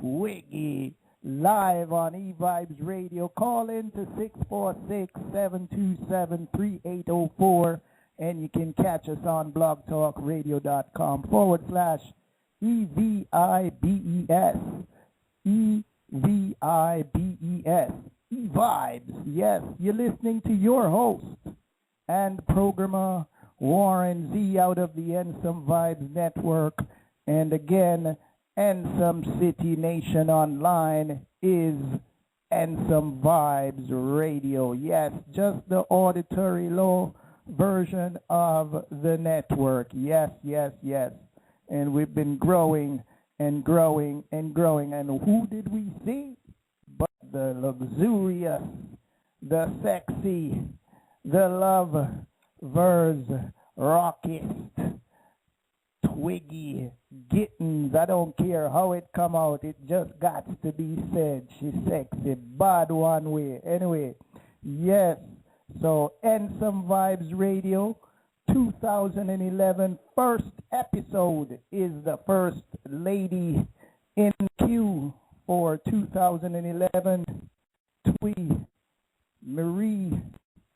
Twiggi, live on EVibes Radio. Call in to 646-727-3804, and you can catch us on blogtalkradio.com/EVIBES. EVIBES. EVibes. Yes, you're listening to your host and programmer, Warren Z, out of the Some Vibes Network. And again, Some City Nation Online is Some Vibes Radio. Yes, just the auditory low version of the network. Yes, yes, yes. And we've been growing and growing and growing. And who did we see? But the luxurious, the sexy, the lovers, rockist, Twiggi Gittens. I don't care how it come out, it just got to be said. She's sexy, bad one way. Anyway, yes, so Some Vibes Radio 2011 first episode is the first lady in queue for 2011. Marie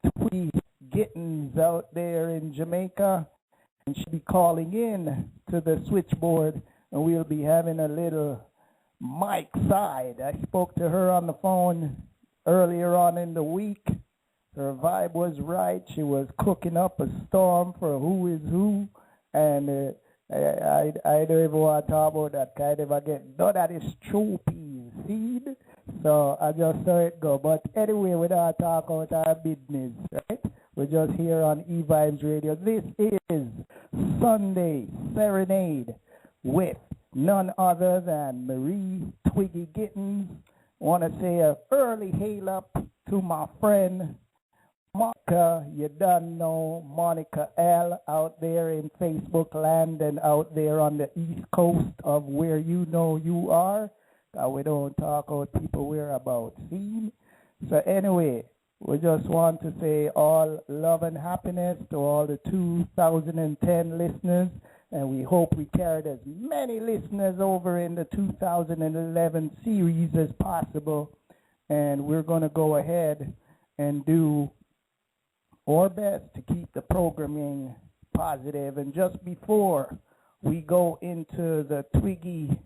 Twiggi Gittens out there in Jamaica, and she'll be calling in to the switchboard, and we'll be having a little mic side. I spoke to her on the phone earlier on in the week. Her vibe was right. She was cooking up a storm for who is who, and I don't even want to talk about that kind of again. No, that is troopy seed, so I just saw it go. But anyway, we don't talk about our business, right? We're just here on EVibes Radio. This is Sunday Serenade with none other than Marie Twiggi Gittens. Want to say an early hail up to my friend Monica. You done know Monica L out there in Facebook land and out there on the east coast of where you know you are. We don't talk about people we're about. See? So anyway, we just want to say all love and happiness to all the 2010 listeners, and we hope we carried as many listeners over in the 2011 series as possible. And we're going to go ahead and do our best to keep the programming positive. And just before we go into the Twiggi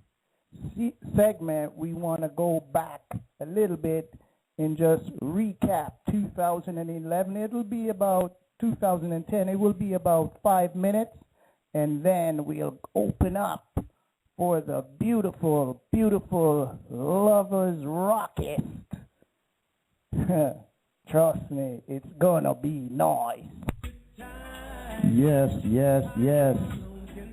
segment, we want to go back a little bit and just recap 2011. It'll be about 2010. It will be about 5 minutes, and then we'll open up for the beautiful, beautiful lovers rockist. Trust me, it's gonna be nice. Yes, yes, yes.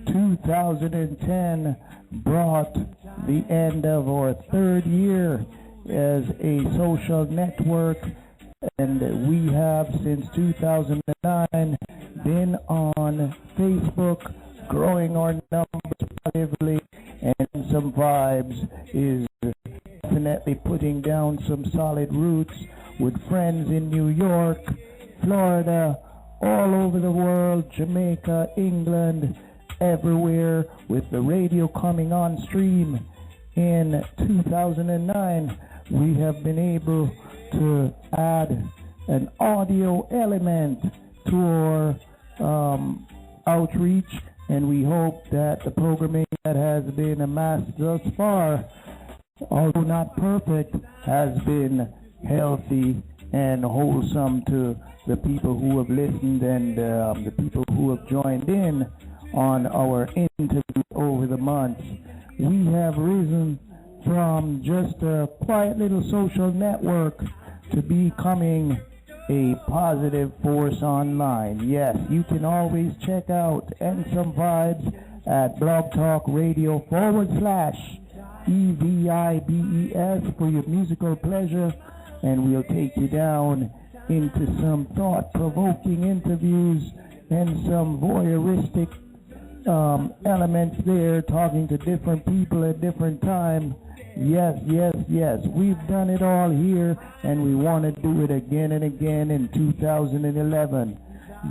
2010 brought the end of our third year as a social network, and we have since 2009 been on Facebook, growing our numbers positively, and Some Vibes is definitely putting down some solid roots with friends in New York, Florida, all over the world, Jamaica, England, everywhere, with the radio coming on stream. In 2009, we have been able to add an audio element to our outreach, and we hope that the programming that has been amassed thus far, although not perfect, has been healthy and wholesome to the people who have listened and the people who have joined in on our interview over the months. We have risen from just a quiet little social network to becoming a positive force online. Yes, you can always check out Some Vibes at blogtalkradio.com/EVIBES for your musical pleasure, and we'll take you down into some thought-provoking interviews and some voyeuristic elements there, talking to different people at different times. Yes, yes, yes. We've done it all here, and we want to do it again and again in 2011.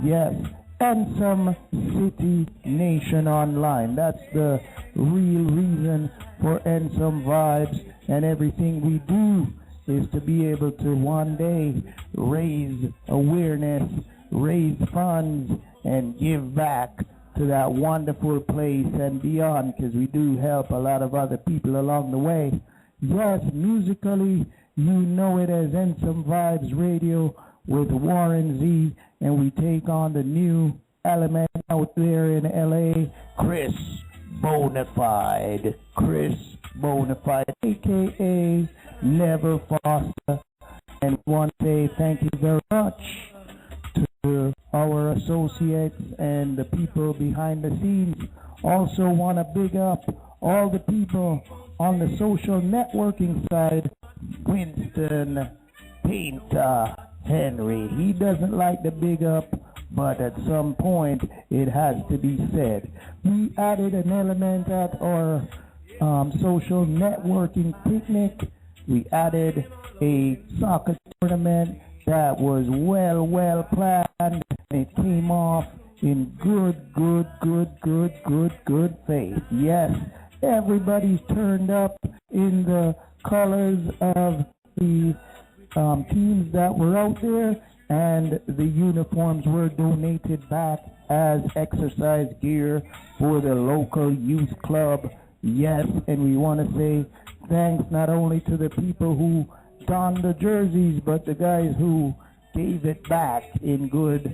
Yes, Ansem City Nation Online. That's the real reason for Ansem Vibes, and everything we do is to be able to one day raise awareness, raise funds, and give back to that wonderful place and beyond, because we do help a lot of other people along the way. Yes, musically, you know it as Ansem Vibes Radio with Warren Z, and we take on the new element out there in LA, Chris Bonafide, aka Never Foster. And we want to say thank you very much to our associates and the people behind the scenes. Also want to big up all the people on the social networking side. Winston Painter Henry, he doesn't like the big up, but at some point it has to be said. We added an element at our social networking picnic. We added a soccer tournament that was well planned. It came off in good faith. Yes, everybody's turned up in the colors of the teams that were out there, and the uniforms were donated back as exercise gear for the local youth club. Yes, and we want to say thanks not only to the people who donned the jerseys, but the guys who gave it back in good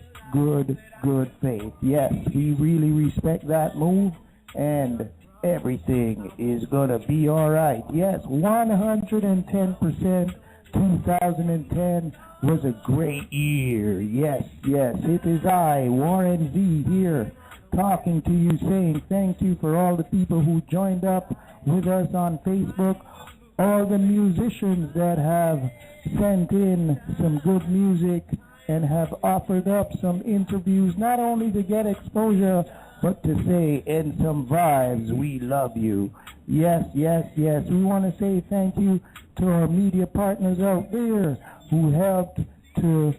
faith. Yes, we really respect that move, and everything is gonna be alright. Yes, 110%. 2010 was a great year. Yes, it is I, Warren Z, here talking to you, saying thank you for all the people who joined up with us on Facebook, all the musicians that have sent in some good music and have offered up some interviews, not only to get exposure, but to say, in some vibes, we love you. Yes. We want to say thank you to our media partners out there who helped to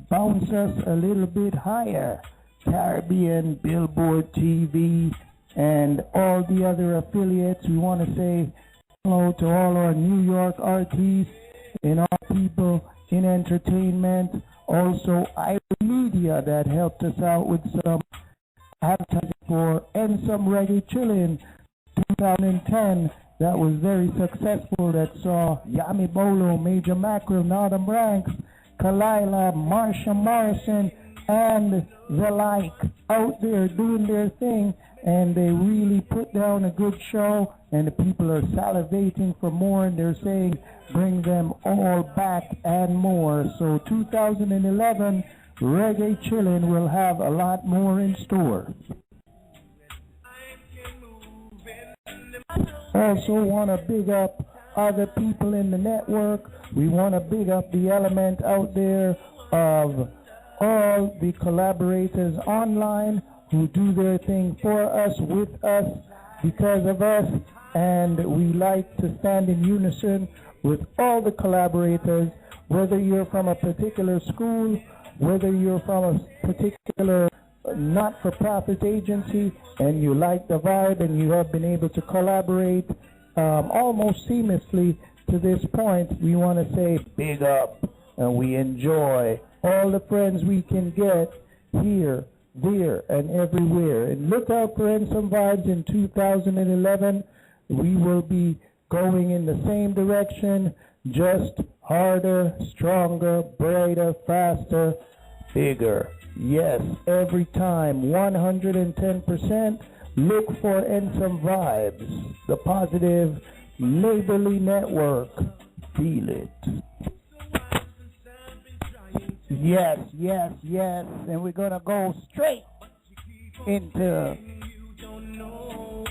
bounce us a little bit higher. Caribbean, Billboard TV, and all the other affiliates. We want to say hello to all our New York artists and all people in entertainment. Also, iMedia that helped us out with some advertising for and some reggae chillin' 2010 that was very successful, that saw Yami Bolo, Major Mackerel, Northern Branks, Kalila, Marsha Morrison, and the like out there doing their thing, and they really put down a good show, and the people are salivating for more, and they're saying bring them all back and more. So 2011 Reggae Chillin' will have a lot more in store. Also want to big up other people in the network. We want to big up the element out there of all the collaborators online who do their thing for us, with us, because of us, and we like to stand in unison with all the collaborators, whether you're from a particular school, whether you're from a particular not-for-profit agency, and you like the vibe and you have been able to collaborate almost seamlessly to this point. We want to say big up, and we enjoy all the friends we can get here, there, and everywhere. And look out for Ansem Vibes in 2011. We will be going in the same direction, just harder, stronger, brighter, faster, bigger. Yes, every time, 110%. Look for Ansem Vibes, the positive neighborly network. Feel it. Yes. And we're going to go straight into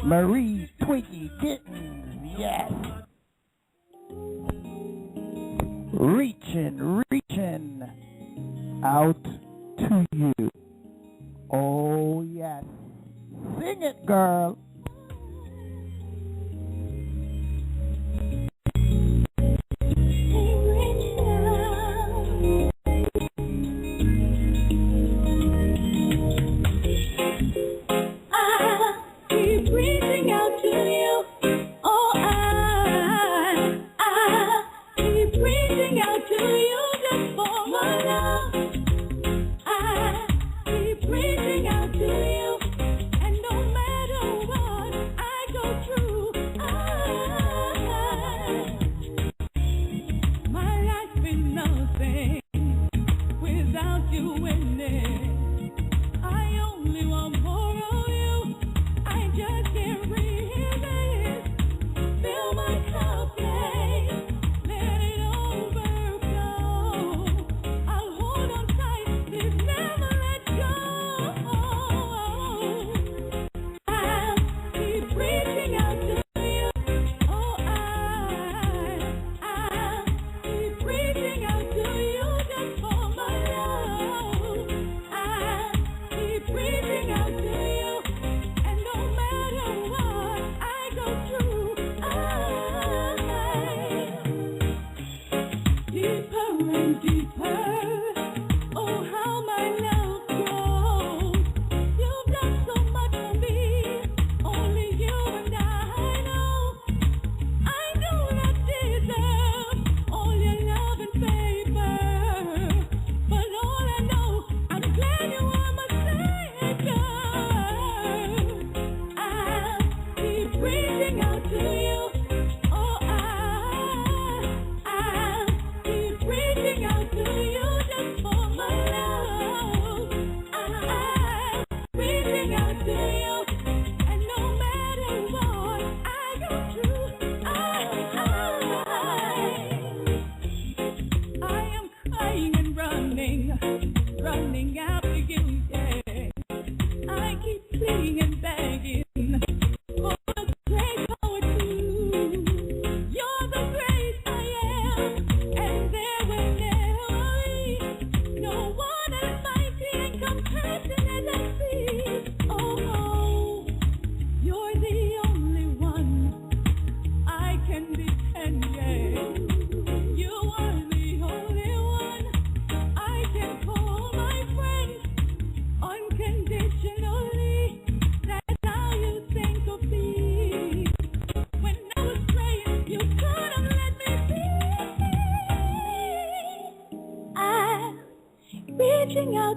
Marie Twiggi Gittins. Yes. Reaching out to you. Oh, yes. Sing it, girl.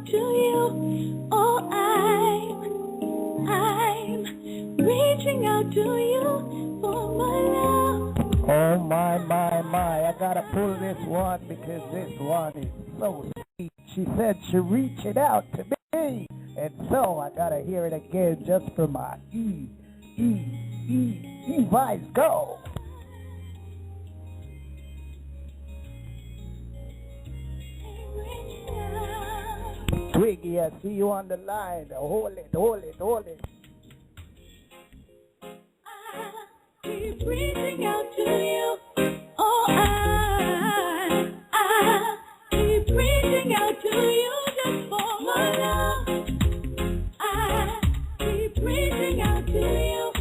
out to you. Oh, I'm reaching out to you for my love. Oh, my. I gotta pull this one because this one is so sweet. She said she reached it out to me. And so I gotta hear it again just for my EVibes. Go. Twiggy, I see you on the line. Hold it. I keep reaching out to you. Oh, I keep reaching out to you just for my love. I keep reaching out to you,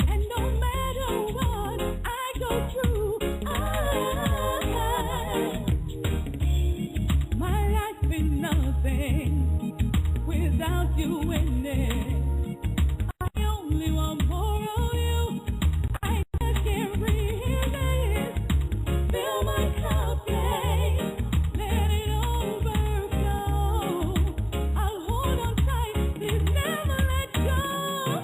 and no matter what I go through, my life is nothing without you in it. I only want more of you. I just can't resist. Fill my cup, babe. Let it overflow. I'll hold on tight, please never let go.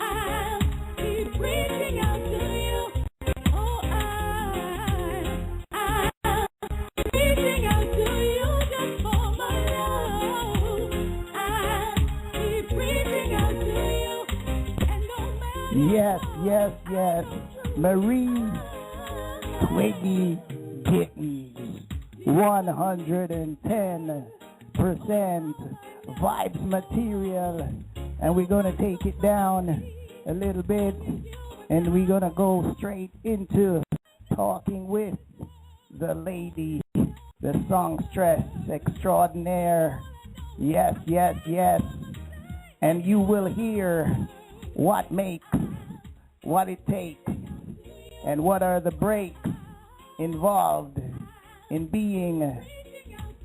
I'll keep reaching out to you. Oh, I'm reaching out to you just for my love. I keep reaching out to you, and no matter Yes. Marie Twiggy Gittens, 110% vibes material, and we're gonna take it down a little bit, and we're gonna go straight into talking with the lady, the songstress extraordinaire. Yes. And you will hear what makes, what it takes, and what are the breaks involved in being a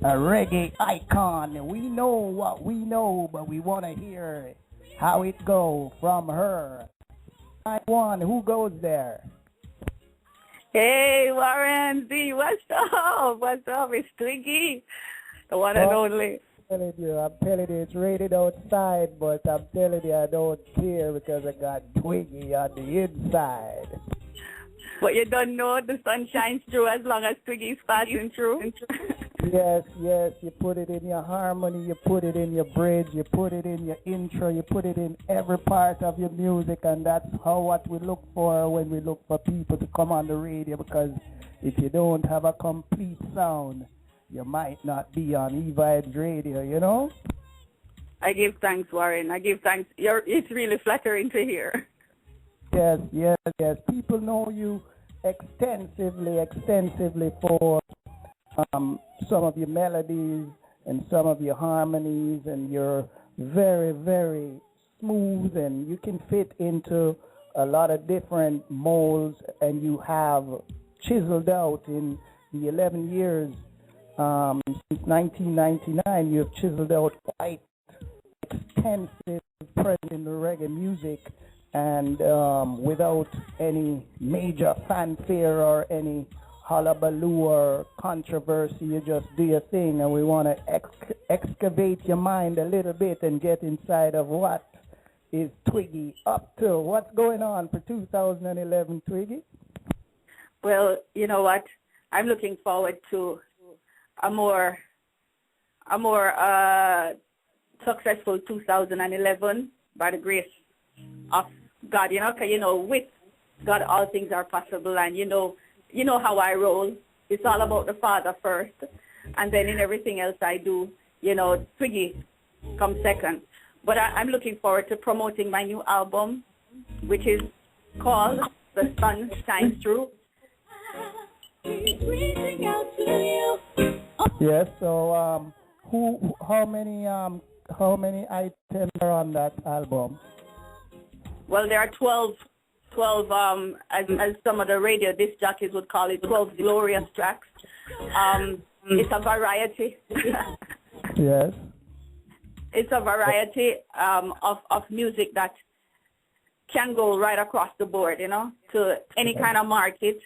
reggae icon. We know what we know, but we want to hear how it goes from her. One, who goes there? Hey, Warren Z, what's up? It's Twiggy, the one and only. I'm telling you, it's rated outside, but I'm telling you, I don't care because I got Twiggy on the inside. But you don't know the sun shines through as long as Twiggy's passing through. Yes, you put it in your harmony, you put it in your bridge, you put it in your intro, you put it in every part of your music, and that's what we look for when we look for people to come on the radio, because if you don't have a complete sound, you might not be on EVibes Radio, you know? I give thanks, Warren. I give thanks. It's really flattering to hear. Yes. People know you extensively for some of your melodies and some of your harmonies, and you're very, very smooth, and you can fit into a lot of different molds, and you have chiseled out in the 11 years since 1999, you have chiseled out quite extensive presence in the reggae music, and without any major fanfare or any hullabaloo or controversy, you just do your thing, and we want to excavate your mind a little bit and get inside of what is Twiggy up to. What's going on for 2011, Twiggy? Well, you know what? I'm looking forward to a more successful 2011 by the grace of God. You know, 'cause with God all things are possible, and you know how I roll. It's all about the Father first, and then in everything else I do, Twiggy comes second. But I'm looking forward to promoting my new album, which is called The Sun Shines Through. Yes. So, how many items are on that album? Well, there are 12 as some of the radio disc jockeys would call it, 12 glorious tracks. It's a variety. Yes. It's a variety of music that can go right across the board, to any kind of market,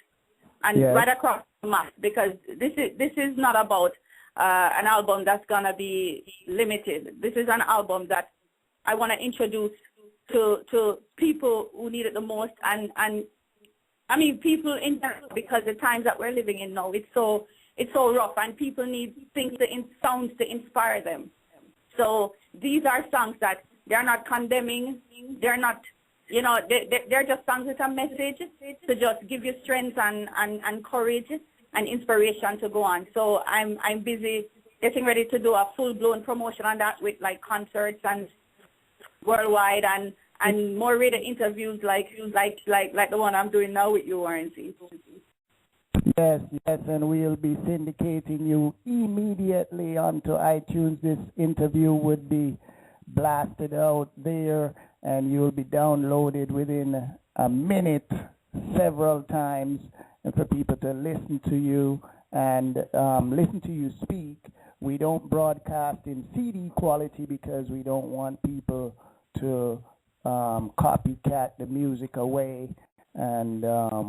and right across the map, because this is not about an album that's going to be limited. This is an album that I want to introduce to people who need it the most, and I mean people in general, because the times that we're living in now, it's so rough, and people need things sounds to inspire them. So these are songs that they're not condemning, they're not, you know, they're just songs with a message to just give you strength and courage and inspiration to go on. So I'm busy getting ready to do a full-blown promotion on that with like concerts and worldwide and more radio interviews like the one I'm doing now with you, RNC. Yes, and we'll be syndicating you immediately onto iTunes. This interview would be blasted out there, and you'll be downloaded within a minute several times, and for people to listen to you and listen to you speak. We don't broadcast in CD quality because we don't want people to copycat the music away, and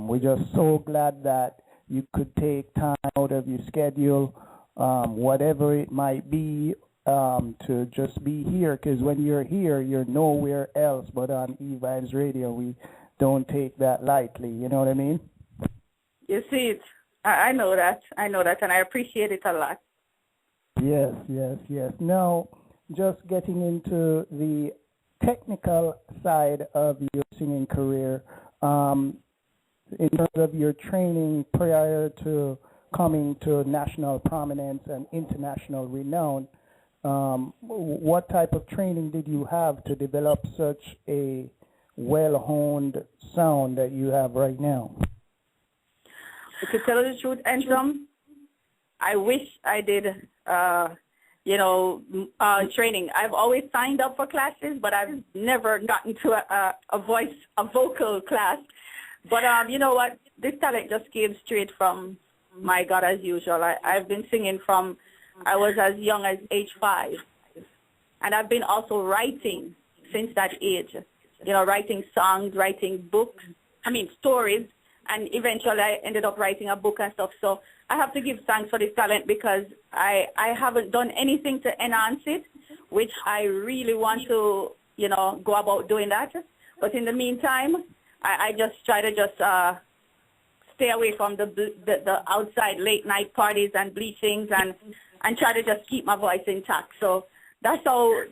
we're just so glad that you could take time out of your schedule, whatever it might be, to just be here, because when you're here, you're nowhere else but on EVibes Radio. We don't take that lightly, you know what I mean? You see it. I know that, and I appreciate it a lot. Yes. Now, just getting into the technical side of your singing career, in terms of your training prior to coming to national prominence and international renown, what type of training did you have to develop such a well-honed sound that you have right now? To tell you the truth, Ensom, I wish I did, training. I've always signed up for classes, but I've never gotten to a vocal class. But you know what? This talent just came straight from my God as usual. I've been singing from I was as young as age 5. And I've been also writing since that age. You know, writing songs, writing books, stories. And eventually I ended up writing a book and stuff. So I have to give thanks for this talent because I haven't done anything to enhance it, which I really want to, go about doing that. But in the meantime, I just try to stay away from the outside late night parties and bleachings and try to just keep my voice intact. So that's all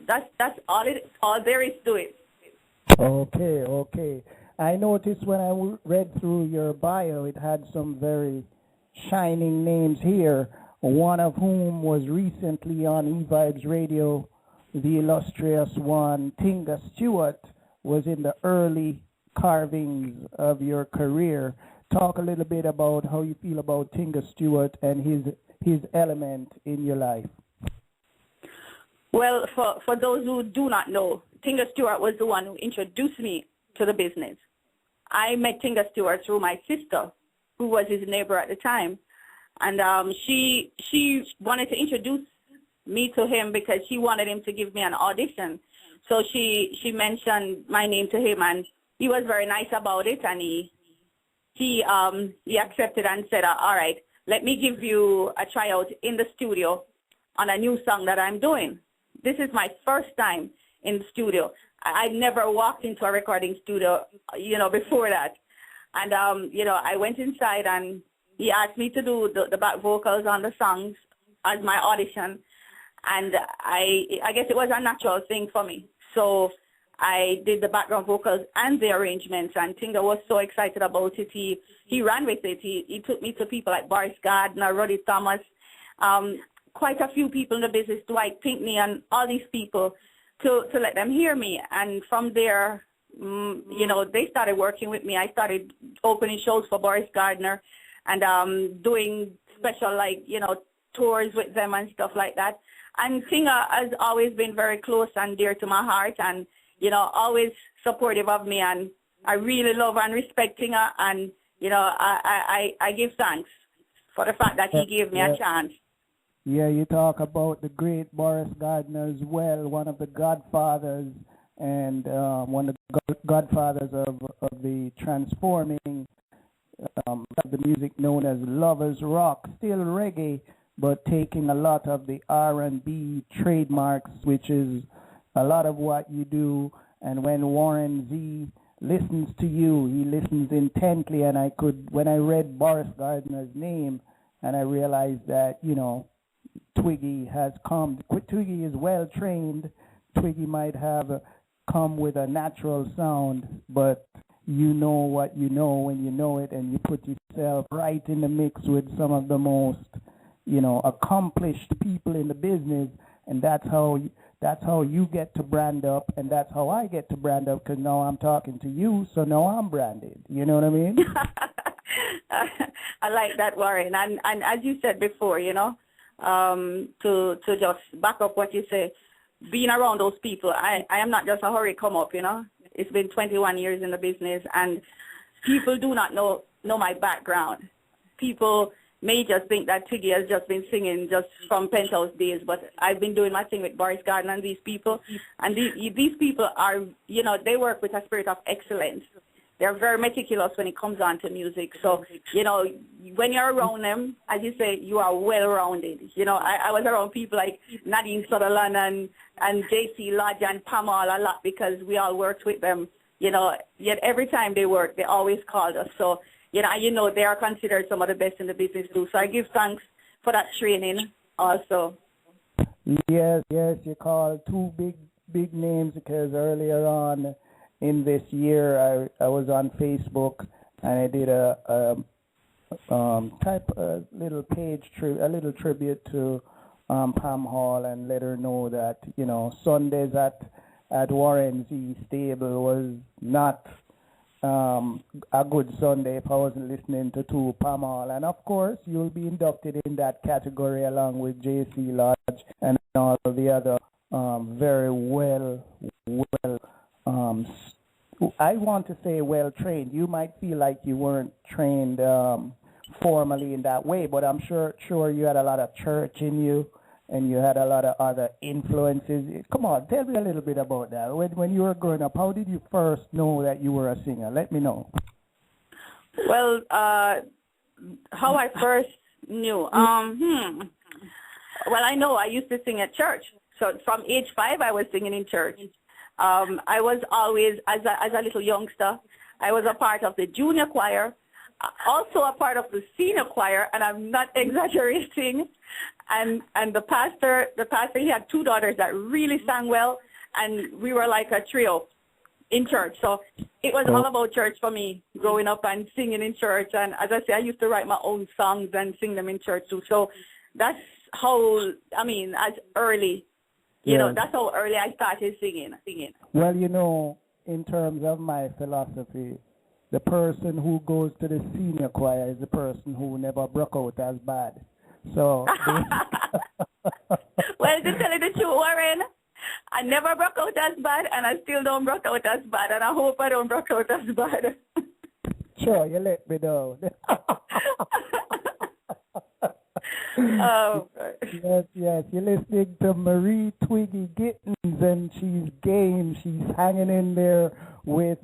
there is to it. Okay. I noticed when I read through your bio, it had some very shining names here, one of whom was recently on EVibes Radio, the illustrious one, Tinga Stewart, was in the early carvings of your career. Talk a little bit about how you feel about Tinga Stewart and his element in your life. Well, for those who do not know, Tinga Stewart was the one who introduced me to the business. I met Tinga Stewart through my sister, who was his neighbor at the time, and she wanted to introduce me to him because she wanted him to give me an audition. So she mentioned my name to him, and he was very nice about it, and he accepted and said, all right, let me give you a tryout in the studio on a new song that I'm doing. This is my first time in the studio. I'd never walked into a recording studio, before that. And, I went inside and he asked me to do the back vocals on the songs as my audition. And I guess it was a natural thing for me. So I did the background vocals and the arrangements, and Tinga was so excited about it. He ran with it. He took me to people like Boris Gardner, Roddy Thomas, quite a few people in the business, Dwight Pinkney, and all these people, to let them hear me. And from there, they started working with me. I started opening shows for Boris Gardner and doing special, tours with them and stuff like that. And Tinga has always been very close and dear to my heart, and, always supportive of me. And I really love and respect Tinga, and, I give thanks for the fact that he gave me a chance. Yeah, you talk about the great Boris Gardner as well, one of the godfathers and one of the godfathers of the transforming of the music known as lovers rock, still reggae, but taking a lot of the R&B trademarks, which is a lot of what you do. And when Warren Z listens to you, he listens intently. And when I read Boris Gardner's name, and I realized that, Twiggy has come. Twiggy is well trained. Twiggy might have come with a natural sound, but you know what you know when you know it, and you put yourself right in the mix with some of the most, accomplished people in the business, and that's how you get to brand up, and that's how I get to brand up, because now I'm talking to you, so now I'm branded. You know what I mean? I like that, Warren. And as you said before, to just back up what you say, being around those people, I am not just a hurry come up, It's been 21 years in the business, and people do not know my background. People may just think that Twiggy has just been singing just from Penthouse days, but I've been doing my thing with Boris Gardner and these people, and these people are, they work with a spirit of excellence. They're very meticulous when it comes on to music. So, when you're around them, as you say, you are well-rounded. I was around people like Nadine Sutherland and J.C. Lodge and Pamal a lot because we all worked with them. Yet every time they worked, they always called us. So, they are considered some of the best in the business too. So I give thanks for that training also. Yes, you called two big names, because earlier on in this year, I was on Facebook, and I did a little little tribute to Pam Hall, and let her know that Sundays at Warren Z Stable was not a good Sunday if I wasn't listening to Pam Hall. And of course, you'll be inducted in that category along with J.C. Lodge and all the other very well. I want to say well-trained. You might feel like you weren't trained formally in that way, but I'm sure you had a lot of church in you, and you had a lot of other influences. Come on, tell me a little bit about that. When you were growing up, how did you first know that you were a singer? Let me know. Well, how I first knew. Well, I know I used to sing at church. So from age 5, I was singing in church. I was always, as a little youngster, I was a part of the junior choir, also a part of the senior choir, and I'm not exaggerating. And the pastor, he had 2 daughters that really sang well, and we were like a trio in church. So it was all about church for me, growing up and singing in church. And as I say, I used to write my own songs and sing them in church too. So that's how, as early. That's how early I started singing. Well, in terms of my philosophy, the person who goes to the senior choir is the person who never broke out as bad. So, well, to tell you the truth, Warren, I never broke out as bad, and I still don't broke out as bad, and I hope I don't broke out as bad. Sure, you let me know. Oh. Yes. You're listening to Marie Twiggy Gittins, and she's game. She's hanging in there with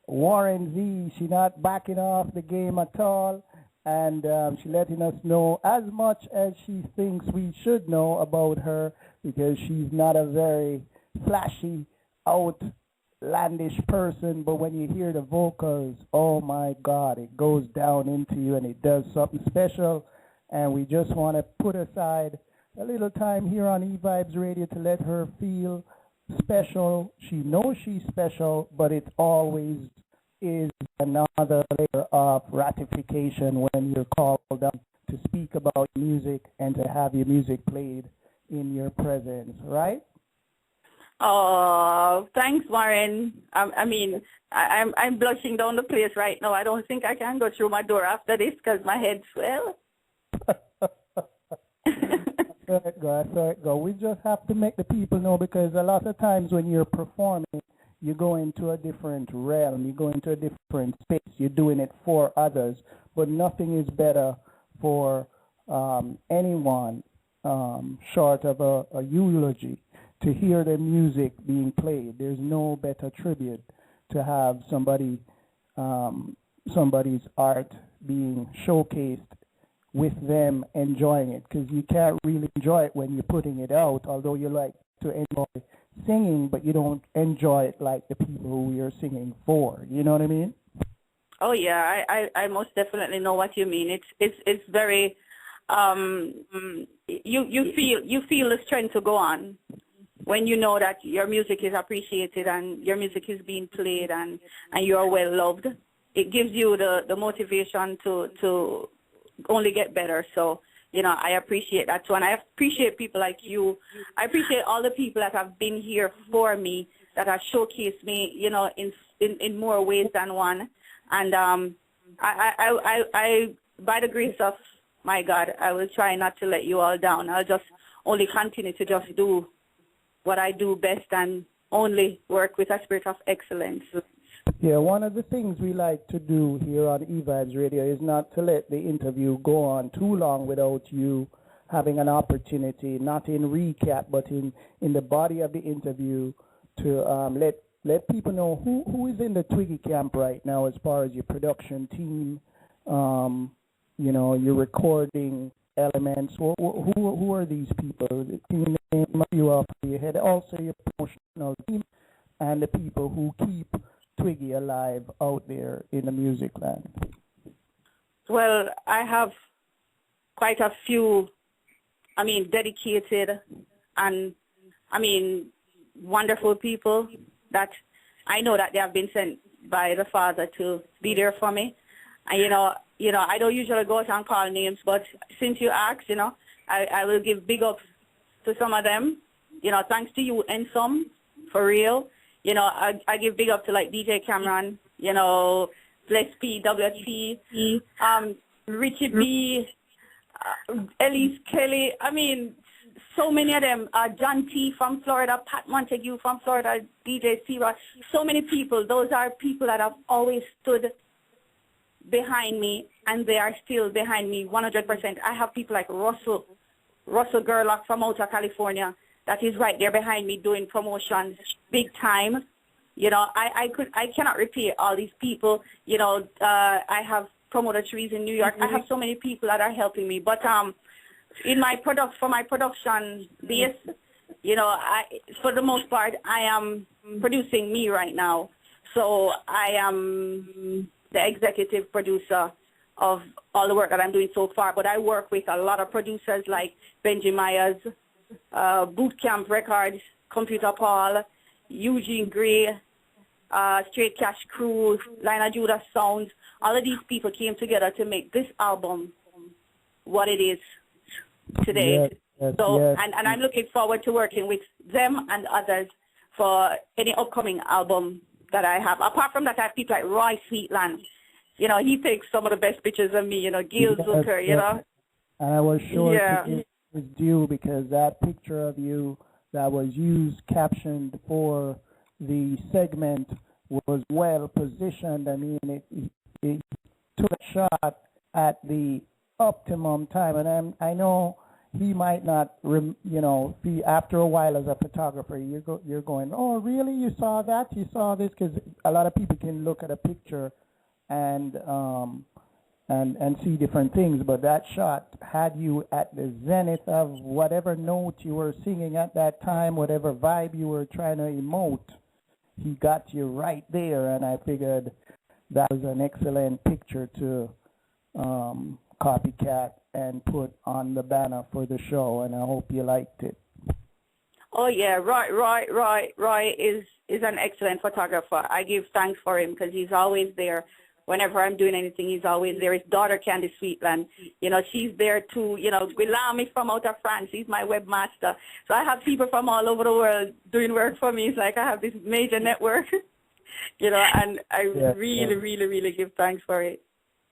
Warren Z. She's not backing off the game at all, and she's letting us know as much as she thinks we should know about her, because she's not a very flashy, outlandish person, but when you hear the vocals, oh my God, it goes down into you, and it does something special. And we just want to put aside a little time here on EVibes Radio to let her feel special. She knows she's special, but it always is another layer of ratification when you're called on to speak about music and to have your music played in your presence, right? Oh, thanks, Warren. I'm blushing down the place right now. I don't think I can go through my door after this because my head swells. I saw it go. We just have to make the people know, because a lot of times when you're performing, you go into a different realm, you go into a different space, you're doing it for others, but nothing is better for anyone short of a eulogy to hear the music being played. There's no better tribute to have somebody's art being showcased with them enjoying it, because you can't really enjoy it when you're putting it out, although you like to enjoy singing, but you don't enjoy it like the people who you're singing for. You know what I mean? Oh yeah, I most definitely know what you mean. It's very you feel the strength to go on when you know that your music is appreciated and your music is being played and you are well loved. It gives you the motivation to only get better. So, you know, I appreciate that too. And I appreciate people like you. I appreciate all the people that have been here for me, that have showcased me, you know, in more ways than one. And I by the grace of my God, I will try not to let you all down. I'll just only continue to just do what I do best and only work with a spirit of excellence. Yeah, one of the things we like to do here on EVibes Radio is not to let the interview go on too long without you having an opportunity, not in recap, but in the body of the interview, to let people know who is in the Twiggi camp right now as far as your production team, you know, your recording elements. Who are these people? Can you name a few off your head? Also your promotional team and the people who keep Twiggi alive out there in the music land. Well, I have quite a few, dedicated and, wonderful people that I know that they have been sent by the Father to be there for me. And, I don't usually go out and call names, but since you asked, I will give big ups to some of them. Thanks to you and some, for real. I give big up to like DJ Cameron, Bless P, WT, Richie B, Elise Kelly. So many of them. John T from Florida, Pat Montague from Florida, DJ C-Rock. So many people. Those are people that have always stood behind me, and they are still behind me 100%. I have people like Russell Gerlach from Outer California that is right there behind me doing promotions big time. I cannot repay all these people. I have promoter trees in New York. I have so many people that are helping me. But for my production base, for the most part, I am producing me right now. So I am the executive producer of all the work that I'm doing so far. But I work with a lot of producers like Benji Myers, Boot Camp Records, Computer Paul, Eugene Gray, Straight Cash Crew, Lina Judah Sounds. All of these people came together to make this album what it is today. Yes. And I'm looking forward to working with them and others for any upcoming album that I have. Apart from that, I have people like Roy Sweetland. He takes some of the best pictures of me, Gil Zucker, And I was sure to give his due, because that picture of you that was captioned for the segment was well positioned. It took a shot at the optimum time, and I know he might not, be after a while as a photographer. You're going, oh, really? You saw that? You saw this? Because a lot of people can look at a picture and see different things, but that shot had you at the zenith of whatever note you were singing at that time, whatever vibe you were trying to emote. He got you right there, and I figured that was an excellent picture to copycat and put on the banner for the show, and I hope you liked it. Oh yeah, Roy is an excellent photographer. I give thanks for him because he's always there. Whenever I'm doing anything, he's always there. His daughter, Candy Sweetland, she's there too. Guilami from out of France, he's my webmaster. So I have people from all over the world doing work for me. It's like I have this major network, and I really give thanks for it.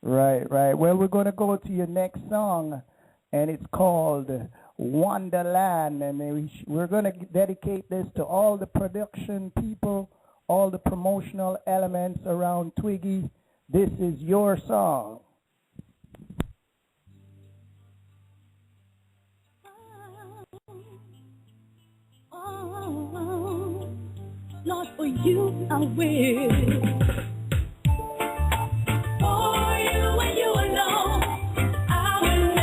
Right. Well, we're going to go to your next song, and it's called Wonderland, and we're going to dedicate this to all the production people, all the promotional elements around Twiggi. This is your song. Oh, Lord, for you I will. For you and you alone, I will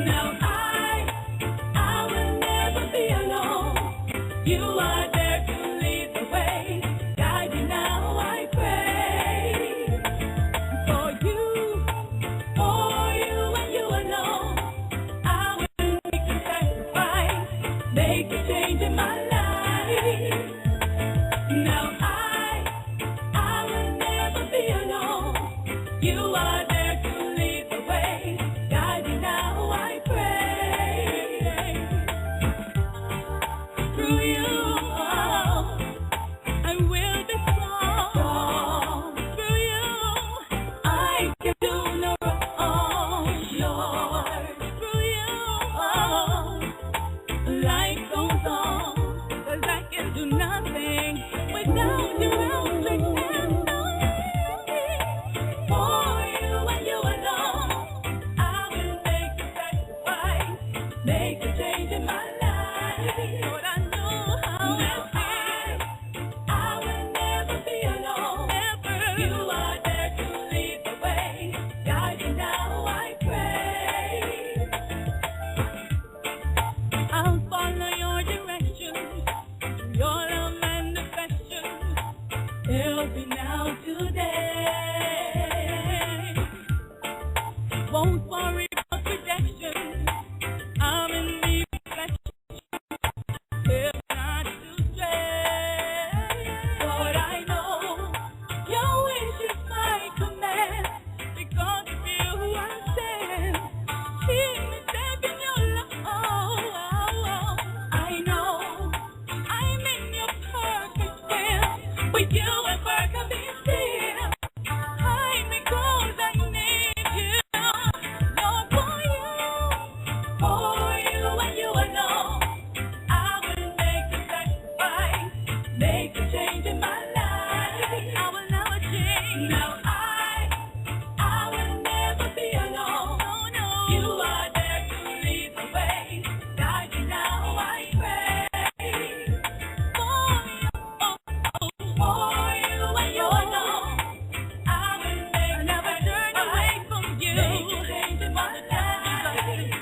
Now I will never be alone. You are there to lead the way. Guide me now, I pray. For you and you alone. I will make a sacrifice, make a change in my life. Now I will never be alone. You are there to lead the way. Guide me now, I pray. Through you, I will be strong. Through you, I can do no wrong, Lord. Through you, life goes on, 'cause I can do nothing without your outstretched hand on me. For you and you alone, I will make a sacrifice, make a change in my life. Lord, I know how now I will never be alone. Never. You are there to lead the way. Guide me now, I pray. I'll follow your direction, your love and affection. Help me now today. Won't worry about rejection. I'm in need of reflection. Help not to stray. Lord, I know your wish is my command. Because of you I stand. Keep me safe in your love. I know I'm in your perfect will. With you and work I'll be still. Hide me 'cause I need you. Lord, for you and you alone. I will make a sacrifice, make a change in my life. I will never change. Now I will never be alone. Oh, no. You are there to lead the way. Guide me now, I pray. For you and you alone. I will make never turn away from you. Make a change in my life.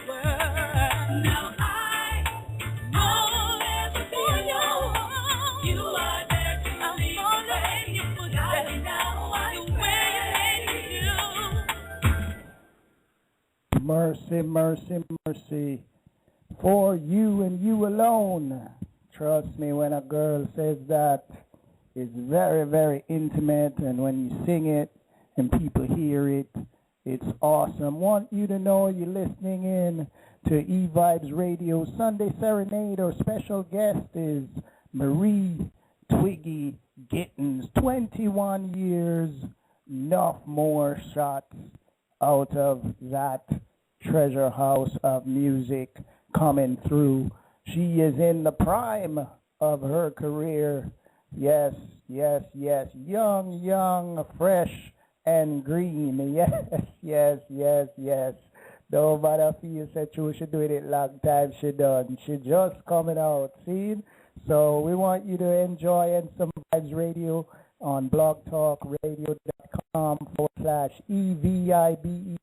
Now I'll never be alone. You are there to lead the way. Guide me now, I pray. Mercy, mercy, mercy. For you and you alone. Trust me, when a girl says that, it's very, very intimate, and when you sing it and people hear it, it's awesome. Want you to know you're listening in to EVibes Radio Sunday Serenade. Our special guest is Marie Twiggi Gittens, 21 years, enough more shots out of that treasure house of music coming through. She is in the prime of her career. Yes, yes, yes. Young, fresh and green. Yes. Nobody feels that you should do it long time. She done. She just coming out. See? So we want you to enjoy Some Vibes Radio on blogtalkradio.com/EVibes.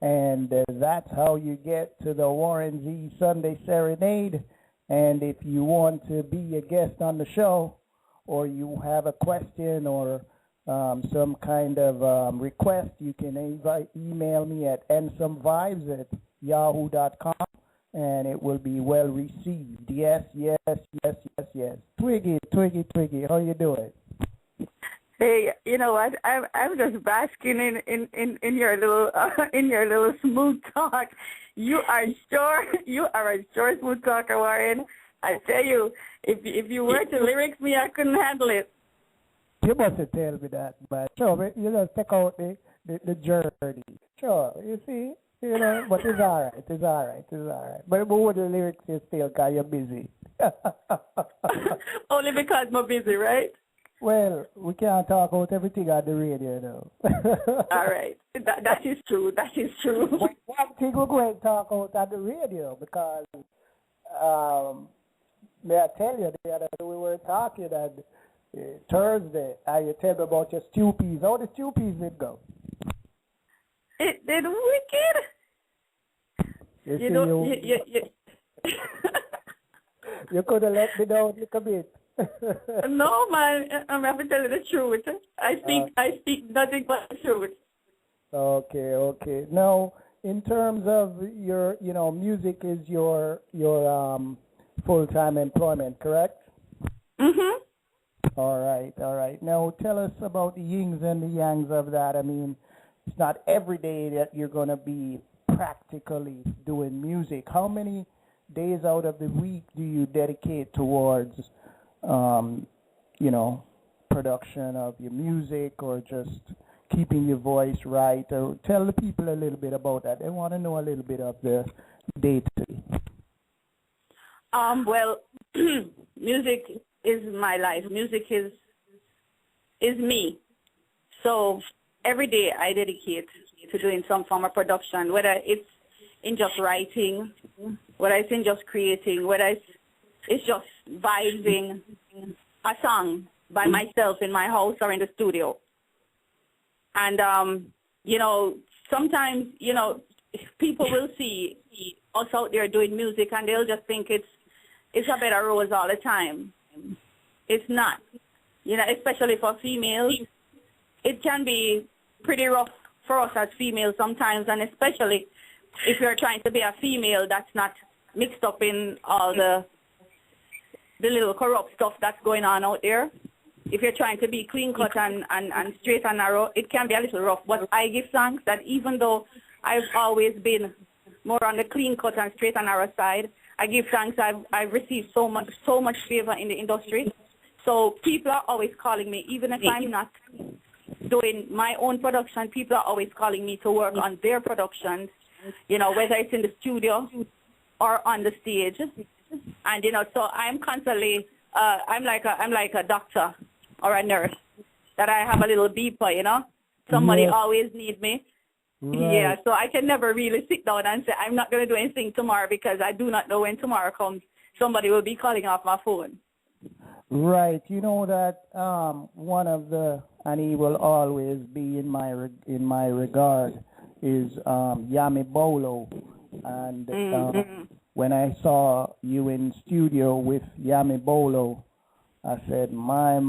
And that's how you get to the Warren Z Sunday Serenade. And if you want to be a guest on the show, or you have a question or some kind of request, you can email me at ensomevibes@yahoo.com, and it will be well received. Yes. Twiggi, how you doing? Hey, you know what? I'm just basking in your little smooth talk. You are a sure smooth talker, Warren. I tell you, if you were to lyrics me, I couldn't handle it. You must have tell me that, but sure, you just take out the journey. Sure, you see, but it's all right. But what the lyrics is still, because you're busy. Only because I'm busy, right? Well, we can't talk about everything on the radio, though. All right. That is true. One thing we're going to talk about on the radio, because may I tell you, the other day we were talking on Thursday, and you tell me about your stew peas. How the stew peas did go? It did wicked. You You see, know, you could have let me down a little bit. no, man, I'm having to tell you the truth. I speak nothing but the truth. Okay. Now, in terms of your, music is your full-time employment, correct? Mhm. All right. Now, tell us about the yings and the yangs of that. I mean, it's not every day that you're going to be practically doing music. How many days out of the week do you dedicate towards, production of your music or just keeping your voice right? Or tell the people a little bit about that. They want to know a little bit of the day-to-day. Well, music is my life. Music is me. So every day I dedicate to doing some form of production, whether it's in just writing, whether it's in just creating, whether it's just vibing a song by myself in my house or in the studio. And, sometimes, people will see us out there doing music and they'll just think it's a bed of roses all the time. It's not. Especially for females, it can be pretty rough for us as females sometimes, and especially if you're trying to be a female that's not mixed up in all the little corrupt stuff that's going on out there. If you're trying to be clean cut and straight and narrow, it can be a little rough. But I give thanks that even though I've always been more on the clean cut and straight and narrow side, I give thanks I've received so much favor in the industry. So people are always calling me, even if I'm not doing my own production, people are always calling me to work on their productions, whether it's in the studio or on the stage. And, so I'm constantly, I'm like a doctor or a nurse, that I have a little beeper, Somebody always needs me. Right. Yeah, so I can never really sit down and say, I'm not going to do anything tomorrow because I do not know when tomorrow comes. Somebody will be calling off my phone. Right. You know that one of the, and he will always be in my regard, is Yami Bolo. And when I saw you in studio with Yami Bolo, I said, my.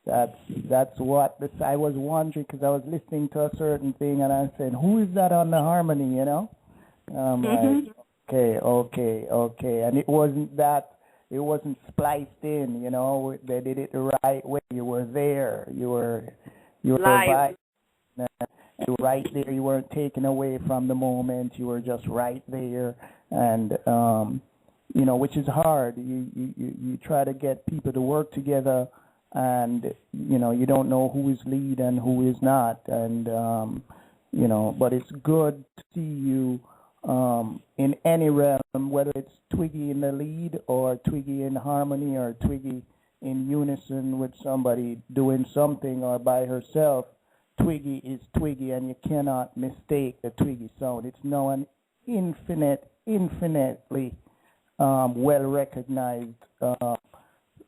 That's what this, I was wondering because I was listening to a certain thing and I said, who is that on the harmony, Like, okay. And it wasn't spliced in, They did it the right way. You were there. You were live. You were right there. You weren't taken away from the moment. You were just right there. And, which is hard. You try to get people to work together and, you don't know who is lead and who is not. And, but it's good to see you in any realm, whether it's Twiggi in the lead or Twiggi in harmony or Twiggi in unison with somebody doing something or by herself. Twiggi is Twiggi, and you cannot mistake the Twiggi sound. It's now an infinitely well-recognized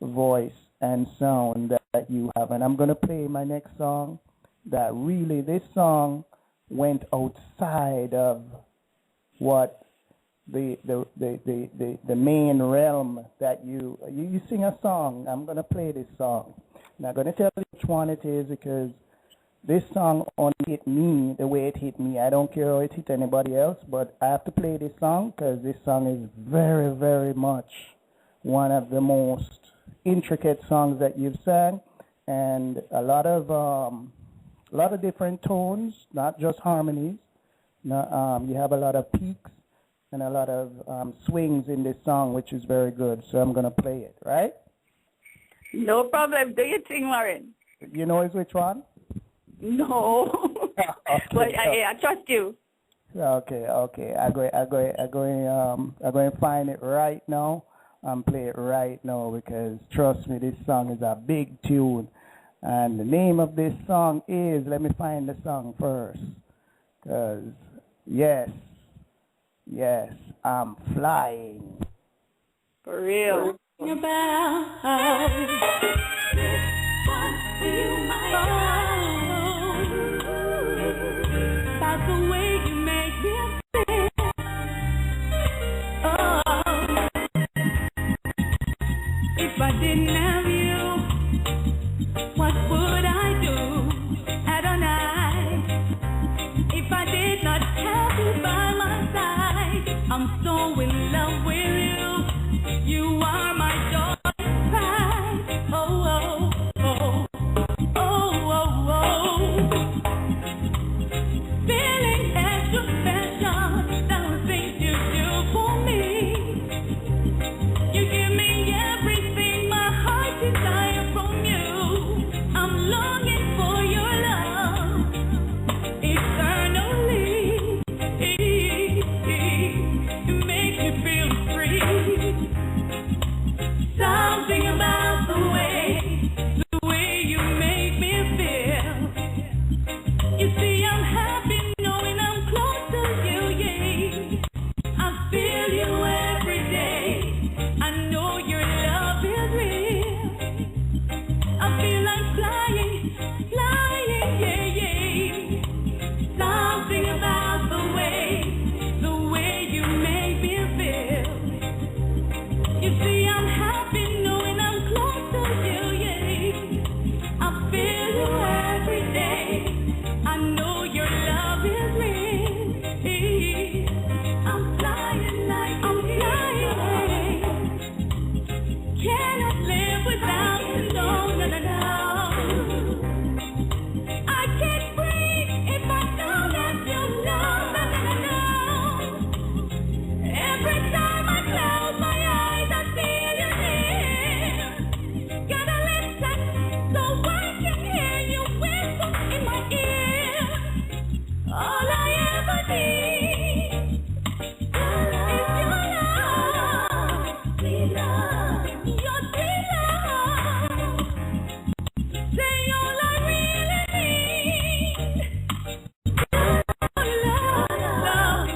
voice and sound that you have. And I'm going to play my next song that really, this song went outside of what the main realm that you sing a song. I'm going to play this song. I'm not going to tell you which one it is because this song only hit me the way it hit me. I don't care how it hit anybody else, but I have to play this song because this song is very, very much one of the most intricate songs that you've sang, and a lot of different tones, not just harmonies. You have a lot of peaks and a lot of swings in this song, which is very good. So I'm gonna play it, right? No problem. Do your thing, Warren. You know which one? No. Okay. But I trust you. Okay. I'm going to find it right now and play it right now because trust me, this song is a big tune. And the name of this song is, let me find the song first. Because, yes, I'm flying. For real. About the way you make me feel. I'm so in love with you. You are my joy and pride. Oh, oh, oh, oh, oh, oh. Feeling extra special, those things you do for me. You give me everything my heart desires from you. I'm longing for your love eternally. It makes me feel free. Something about the way you make me feel. You see, I'm happy knowing I'm close to you, yeah. I feel you every day. I know your love is real. I feel like flying, yeah, yeah. Something about the way you make me feel. You see, I'm happy knowing I'm close to you, yeah. I feel you every day. I know your love is real. I'm flying like I'm flying. Cannot live without you, no, no, no, no. I can't breathe if I know that you know, no, no, no, no. Every time I close my eyes, I feel you near. Gotta listen so I can hear you whisper in my ear. All I ever need is your love, sweet love, your sweet love. Say all I really need. Love,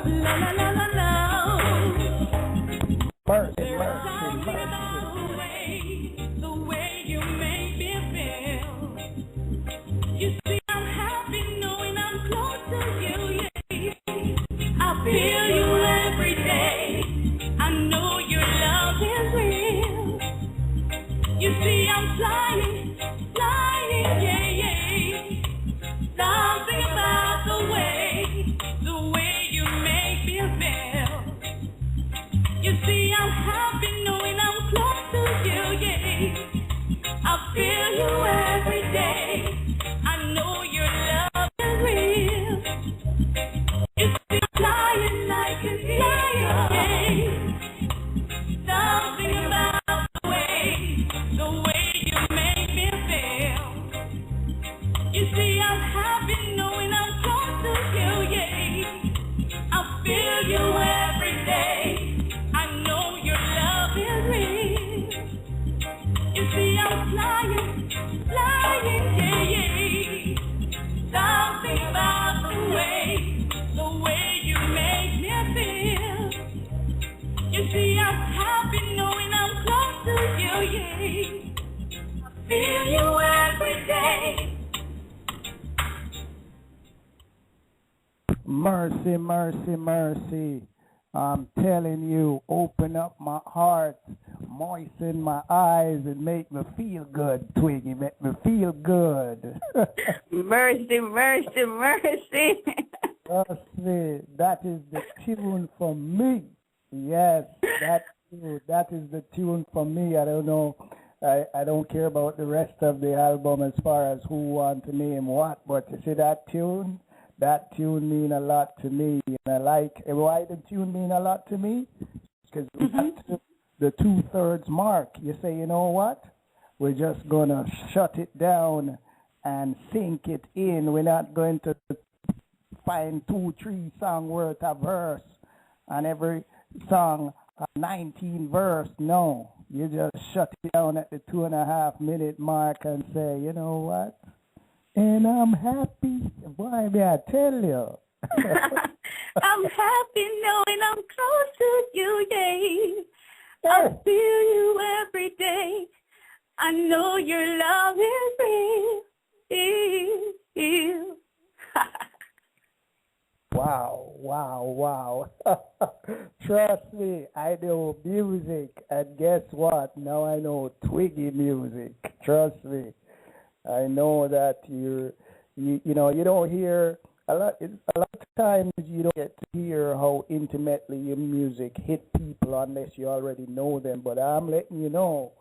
la la la la la. Mercy, There's mercy, something mercy. about the way you make me feel. You see, I'm happy knowing I'm close to you, yeah. I feel you every day. I know your love is real. You see, I'm flying, yeah, yeah. Something about the way you make me feel. You see, I'm happy knowing I'm close to you, yeah. I feel you every day. I know your love is real. You see, I'm flying like a flying. Something about the way you make me feel. You see, I'm happy knowing I'm close to you, yeah. I feel you every day. I know your love is real. You see, I'm flying, yeah, yeah. Something about the way you make me feel. You see, I'm happy knowing I'm close to you, yeah. I feel you every day. Mercy, mercy, mercy. I'm telling you, open up my heart, moisten my eyes, and make me feel good, Twiggy. Make me feel good. Mercy, mercy, mercy. Trust me, that is the tune for me. Yes, that is the tune for me. I don't know. I don't care about the rest of the album as far as who want to name what, but you see that tune? That tune mean a lot to me. And I like, why the tune mean a lot to me? Because we got to the 2/3 mark. You say, you know what? We're just going to shut it down and sink it in. We're not going to find 2-3 song worth of verse and every song 19 verse. No, you just shut it down at the 2.5 minute mark and say, you know what? And I'm happy. Boy, may I tell you. I'm happy knowing I'm close to you, yeah. I feel you every day. I know your love is real. Wow, wow, wow. Trust me, I know music, and guess what? Now I know Twiggy music. Trust me. I know that you don't hear a lot of times you don't get to hear how intimately your music hit people unless you already know them. But I'm letting you know,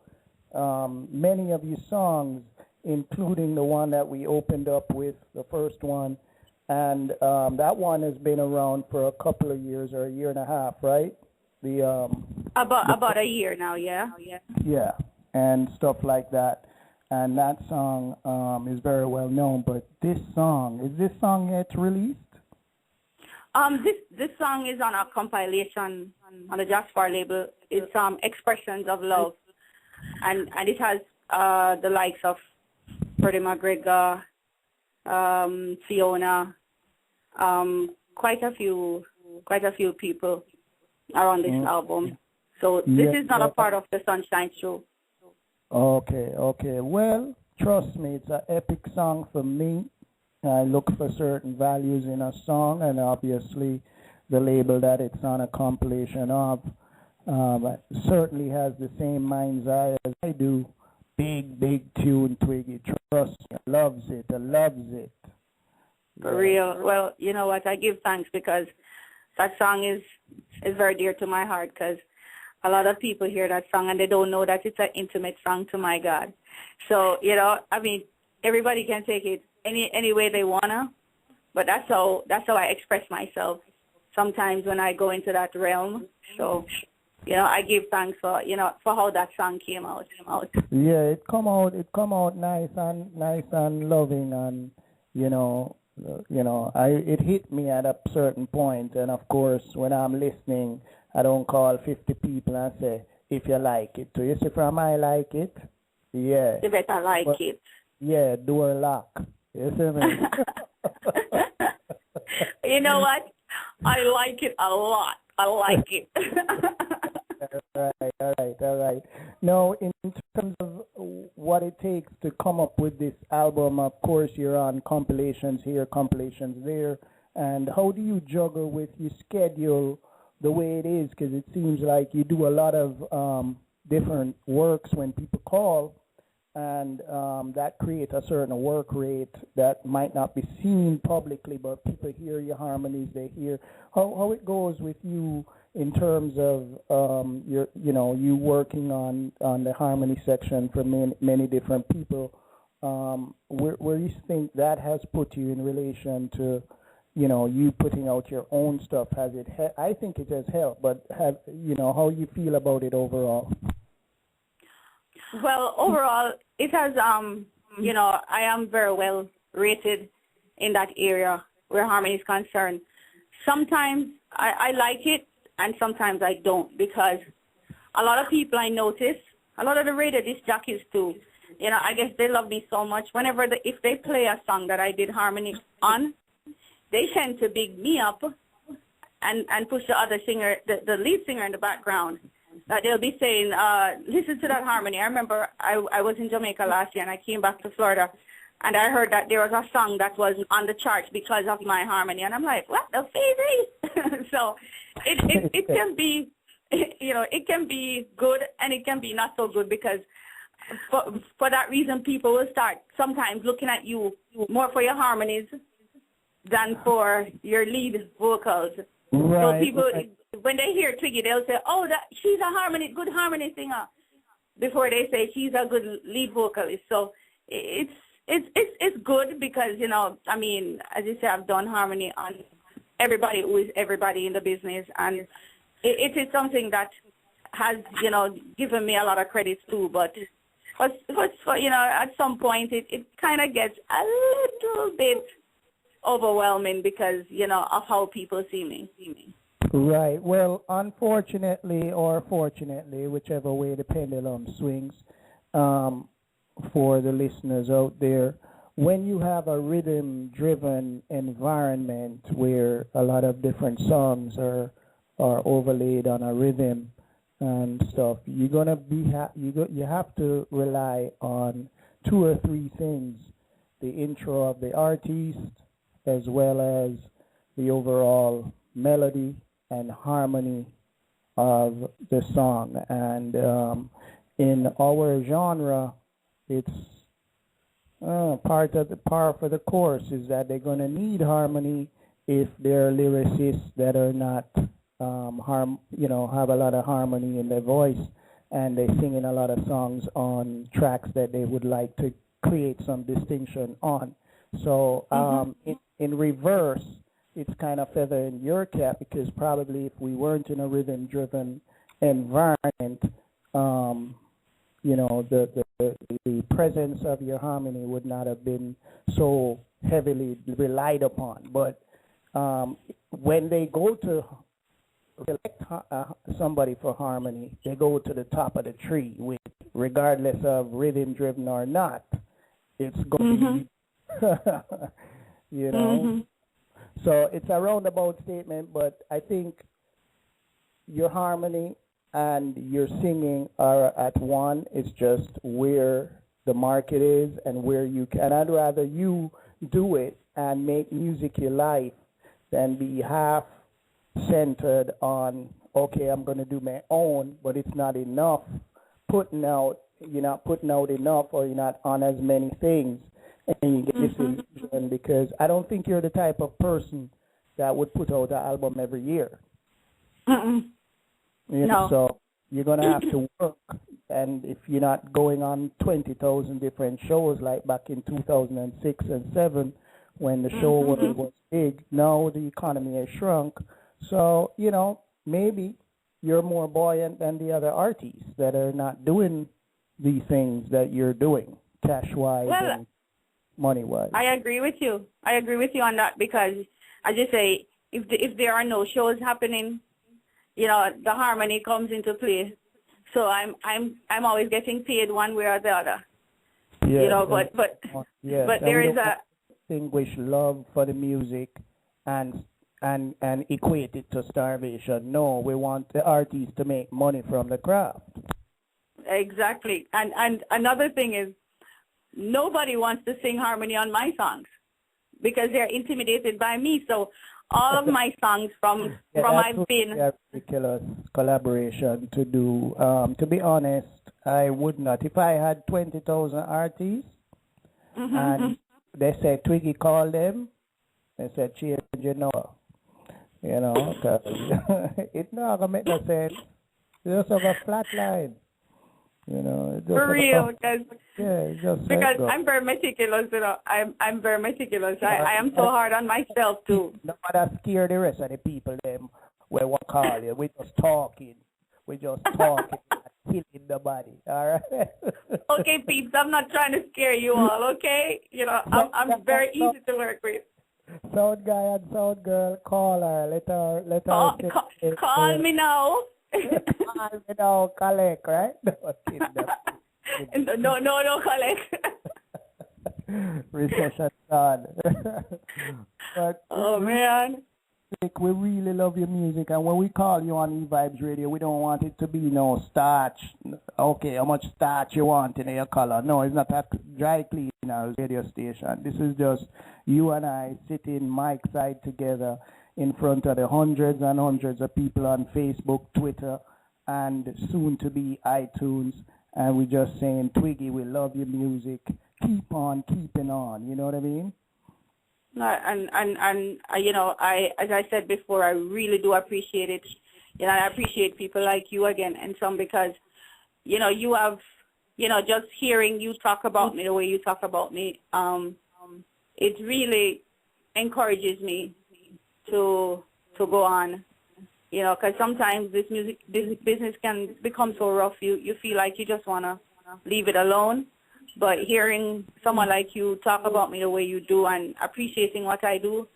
many of your songs, including the one that we opened up with, the first one, and that one has been around for a couple of years or a year and a half, right? About a year now, yeah. Yeah, and stuff like that. And that song is very well known. But this song, is this song yet released? This song is on a compilation on the Jasper label. It's Expressions of Love, and it has the likes of Freddie McGregor, Fiona, quite a few people are on this album. So this is not a part of the Sunshine Show. Okay. Well, trust me, it's an epic song for me. I look for certain values in a song, and obviously the label that it's on a compilation of certainly has the same mind's eye as I do. Big tune, Twiggy. Trust me, loves it. For real. Well, you know what? I give thanks because that song is very dear to my heart, because a lot of people hear that song and they don't know that it's an intimate song to my God. So, I mean, everybody can take it any way they wanna, but that's how I express myself sometimes when I go into that realm. So, I give thanks for how that song came out. Yeah, it come out nice and loving, and it hit me at a certain point, and of course when I'm listening, I don't call 50 people and say, if you like it. So you say, from I like it, yeah. You better like it. Yeah, door lock. You see me? You know what? I like it a lot. I like it. All right. Now, in terms of what it takes to come up with this album, of course, you're on compilations here, compilations there, and how do you juggle with your schedule the way it is? Because it seems like you do a lot of different works when people call, and that creates a certain work rate that might not be seen publicly, but people hear your harmonies, they hear how it goes with you in terms of you working on the harmony section for many different people. Where you think that has put you in relation to you putting out your own stuff? Has it? I think it has helped, but how you feel about it overall? Well, overall, it has. I am very well rated in that area where harmony is concerned. Sometimes I like it, and sometimes I don't, because a lot of people I notice, a lot of the radio disc jockeys too, I guess they love me so much. If they play a song that I did harmony on, they tend to big me up and push the other singer, the lead singer in the background. They'll be saying, listen to that harmony. I remember I was in Jamaica last year, and I came back to Florida, and I heard that there was a song that was on the charts because of my harmony. And I'm like, what the favorite? So it can be, it can be good, and it can be not so good, because for that reason, people will start sometimes looking at you more for your harmonies than for your lead vocals. Right. So people, when they hear Twiggy, they'll say, "Oh, she's a good harmony singer," before they say she's a good lead vocalist. So it's good because I mean, as you say, I've done harmony on everybody who is everybody in the business, and it is something that has given me a lot of credits too. But at some point it kind of gets a little bit overwhelming because of how people see me. Right. Well, unfortunately or fortunately, whichever way the pendulum swings, for the listeners out there, when you have a rhythm-driven environment where a lot of different songs are overlaid on a rhythm and stuff, you're gonna you have to rely on 2 or 3 things: the intro of the artist, as well as the overall melody and harmony of the song. And in our genre, it's part of the course is that they're going to need harmony if there are lyricists that are not have a lot of harmony in their voice, and they sing in a lot of songs on tracks that they would like to create some distinction on. So in reverse, it's kind of feather in your cap, because probably if we weren't in a rhythm-driven environment, the presence of your harmony would not have been so heavily relied upon. But when they go to select somebody for harmony, they go to the top of the tree, with, regardless of rhythm-driven or not, it's going to be, So it's a roundabout statement, but I think your harmony and your singing are at one. It's just where the market is and where you can. I'd rather you do it and make music your life than be half centered on, okay, I'm going to do my own, but it's not enough. You're not putting out enough, or you're not on as many things, and you get this illusion, because I don't think you're the type of person that would put out an album every year. No. So you're going to have to work, and if you're not going on 20,000 different shows like back in 2006 and 7, when the show was big, now the economy has shrunk. So, maybe you're more buoyant than the other artists that are not doing the things that you're doing, cash-wise and money-wise. I agree with you. I agree with you on that, because I just say, if there are no shows happening, the harmony comes into play. So I'm always getting paid one way or the other. Yes, but there is a distinguish love for the music and equate it to starvation. No, we want the artists to make money from the craft. Exactly. And another thing is, nobody wants to sing harmony on my songs because they're intimidated by me. So all of my songs from I've been a ridiculous collaboration to do. To be honest, I would not. If I had 20,000 artists and they said Twiggi called them, they said change your number. Cause it's not gonna make no sense. You just have a flat line. For real, because I'm very meticulous. I'm very meticulous. I am so hard on myself too. Nobody scare the rest of the people. Them we won't call you. We just talking. Killing the body. All right. Okay, peeps. I'm not trying to scare you all. Okay. I'm very easy to work with. Sound guy and sound girl, call her. Let her. Call me now. Call me now, collect, right? No, collect. Recession done. But man. We really love your music, and when we call you on EVibes Radio, we don't want it to be no starch. Okay, how much starch you want in your color? No, it's not a dry cleaner radio station. This is just you and I sitting mic side together in front of the hundreds and hundreds of people on Facebook, Twitter, and soon to be iTunes, and we're just saying, Twiggi, we love your music. Keep on keeping on. You know what I mean? And as I said before, I really do appreciate it. I appreciate people like you again, and some because, you have, just hearing you talk about me the way you talk about me, it really encourages me to go on, because sometimes this business can become so rough. You feel like you just want to leave it alone. But hearing someone like you talk about me the way you do and appreciating what I do,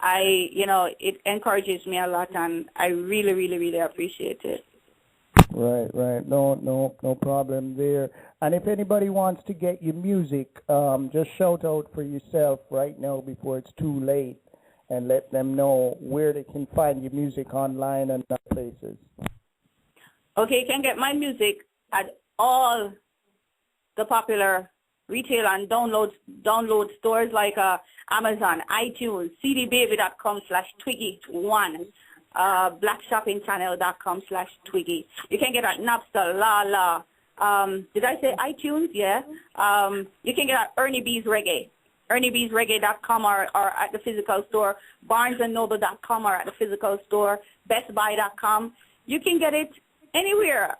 it encourages me a lot, and I really, really, really appreciate it. Right. No problem there. And if anybody wants to get your music, just shout out for yourself right now before it's too late, and let them know where they can find your music online and other places. Okay, you can get my music at all the popular retail and download stores like Amazon, iTunes, cdbaby.com/Twiggi1, blackshoppingchannel.com/Twiggi. You can get at Napster, did I say iTunes? Yeah. You can get at Ernie B's Reggae. ErnieBsReggae.com or at the physical store, BarnesandNoble.com or at the physical store, BestBuy.com. You can get it anywhere.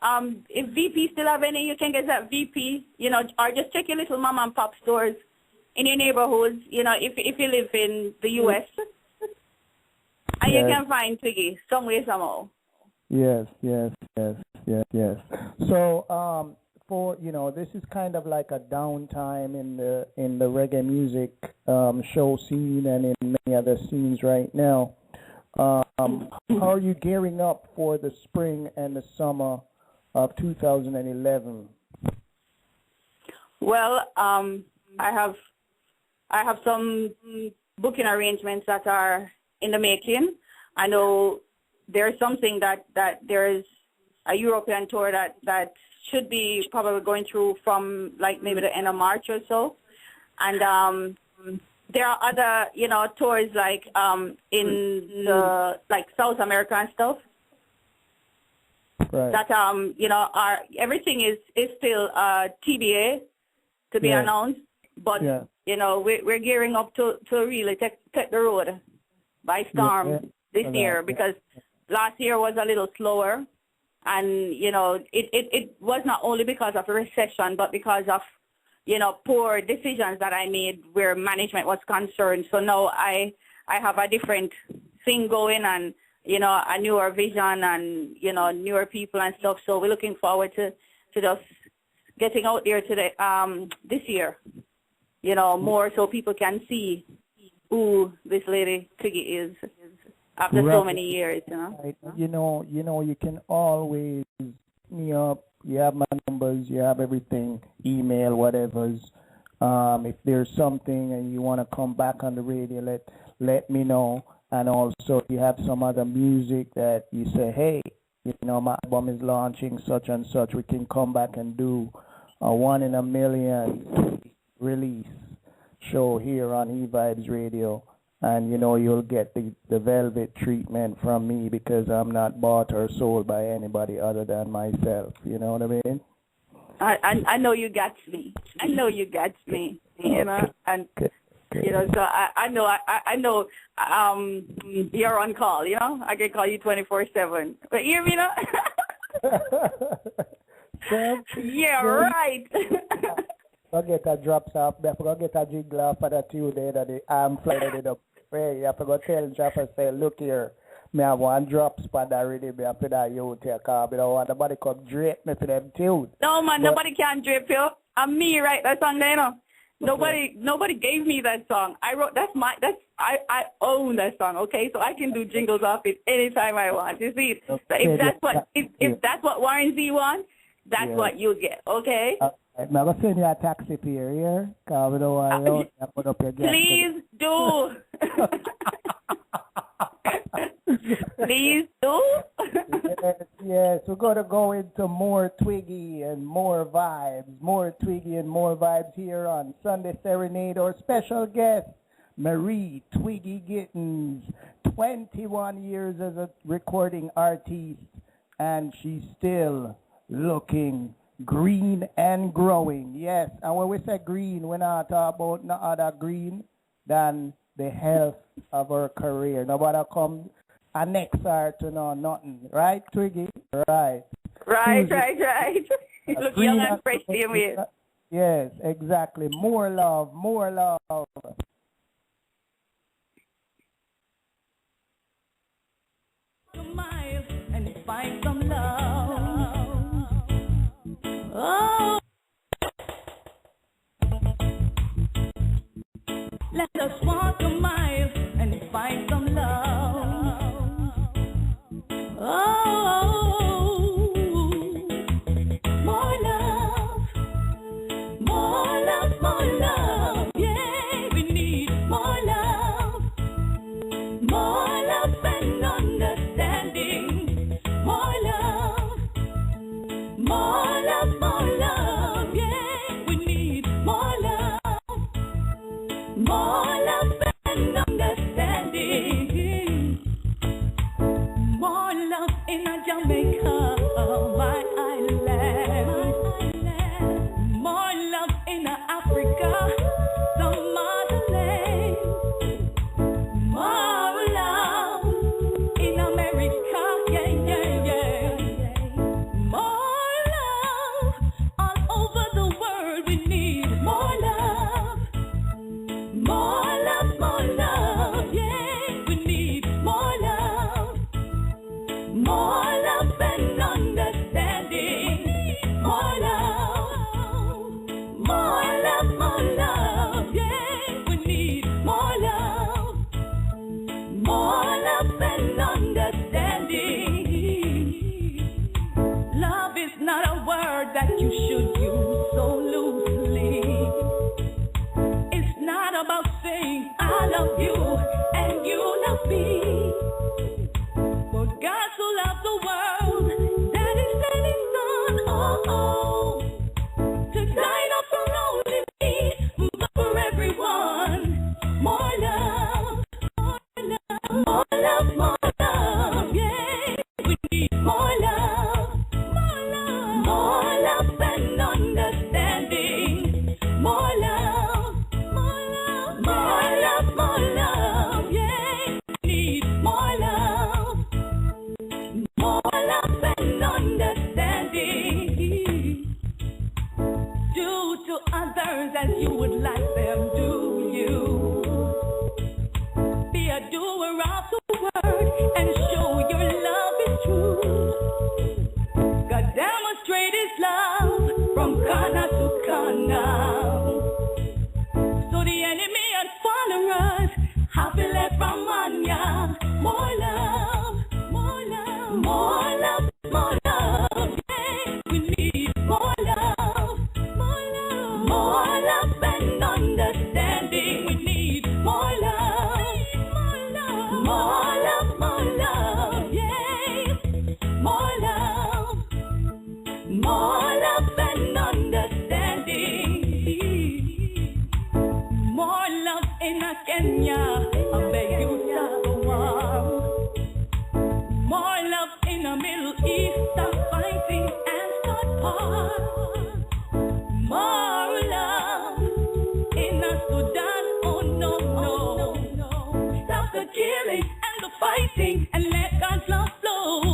If VP still have any, you can get that VP, or just check your little mom and pop stores in your neighborhoods, if you live in the U.S. And you can find Twiggi somewhere, somehow. Yes. So, for this is kind of like a downtime in the reggae music show scene and in many other scenes right now. How are you gearing up for the spring and the summer of 2011? Well, I have some booking arrangements that are in the making. I know there's something that there is a European tour that should be probably going through from like maybe the end of March or so. And there are other, tours like in the like South America and stuff. Right. That everything is still TBA to be announced. But we're gearing up to really take the road by storm this year, because last year was a little slower, and it was not only because of a recession, but because of poor decisions that I made where management was concerned. So now I have a different thing going, and a newer vision, and newer people and stuff. So we're looking forward to just getting out there today this year. More so people can see who this lady Twiggi is after so many years, Right. You can always hit me up. You have my numbers, you have everything, email, whatever's. If there's something and you want to come back on the radio, let me know. And also, if you have some other music that you say, hey, my album is launching such and such, we can come back and do a 1 in a million release show here on EVibes Radio, and you'll get the velvet treatment from me, because I'm not bought or sold by anybody other than myself. You know what I mean? I know you got me. And okay. So I know you're on call. I can call you 24/7. But you hear me now? Yeah, right. I get a drops off. I forgot get a jiggle off for that Tuesday that the arm flooded up. Hey, you have to go tell Jaffa, say, look here, me have one drops for that already. Me have to that you take off. I don't want nobody come drape me for them too. No, man, nobody can drape you. I'm me, right? That song there, Nobody gave me that song. I wrote, I own that song, okay? So I can do jingles off it anytime I want. You see, so if that's what Warren Z wants, that's what you get, okay? I'm going to send you a taxi fare here, because we don't want to put up your gas. Please do. Please do. Yes, we're going to go into more Twiggi and more vibes here on Sunday Serenade. Our special guest, Marie Twiggi Gittens, 21 years as a recording artist, and she's still looking green and growing. Yes, and when we say green, we're not talking about no other green than the health of her career. Nobody come annex her to know nothing. Right, Twiggi? Right. Right. You look young and fresh, dear me. Yes, exactly. More love. And find some love. Oh, let us walk a mile and find some love. Oh, more love. Yeah, we need more love and understanding. More love. Yeah, we need more love and understanding. More love in Jamaica, my island. More love in Africa, some other more love and understanding. More love, more love, more love. Yeah, we need more love and understanding. Love is not a word that you should use so loosely. It's not about saying I love you and you love me. But God so loved the world that He sent His Son, to die not for only me, but for everyone. More love, more love, more love, more love. Yeah, we need more love, more love, more love and understanding. More love, more love, more love, more love. Yeah, we need more love and understanding. Do to others as you would like them do you. Be a doer of the word and show your love is true. God demonstrate His love from corner to corner, so the enemy and followers have to let from on ya. More love, more love, more love, more love. Yeah, we need more love, more love, more love and understanding. We need more love, more love, more love, more love. Yeah, more love and understanding. More love in a Kenya, I beg you, stop the war. More love in the Middle East, stop fighting and start war. More love in the Sudan, oh no, no, no. Stop the killing and the fighting and let God's love flow.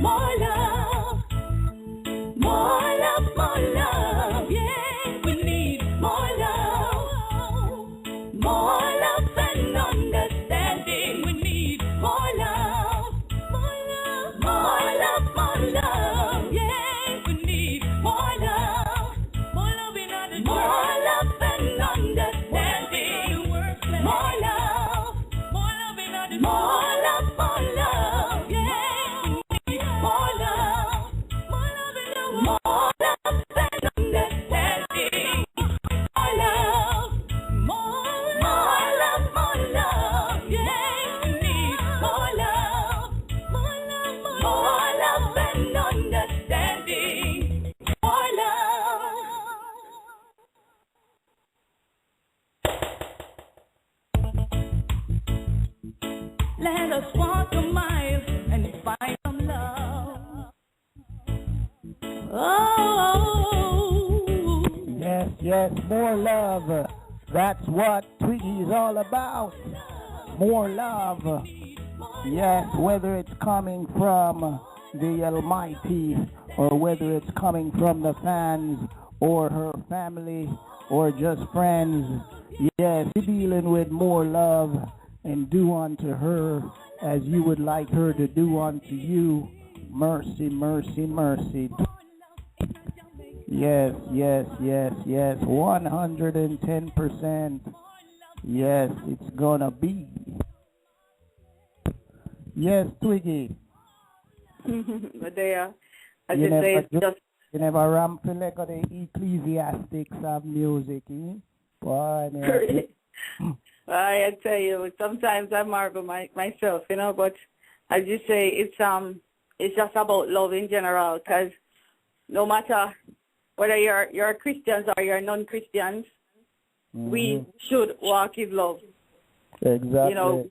More love, more love, more love. Yeah, we need more love and understanding. We need more love, more love, more love, more love. Yeah, we need more love and understanding. More love and understanding. More love and understanding. More love, more love. Yeah, we need more love and understanding. More love, more love, more love. Yeah, we need more love and understanding. More love. Let us walk a mile and find some love. Oh, Yes, yes, more love. That's what Twiggy is all about. More love. Yes, whether it's coming from the Almighty or whether it's coming from the fans or her family or just friends. Yes, you're dealing with more love and do unto her as you would like her to do unto you. Mercy, mercy, mercy. Yes, yes, yes, yes. 110%. Yes, it's gonna be. Yes, Twiggy. But they are, as You you say, it's just you never ramp like the ecclesiastics of music, eh? Boy, man. I tell you, sometimes I marvel myself, but as you say, it's just about love in general, because no matter whether you're Christians or you're non-Christians, we should walk in love. Exactly.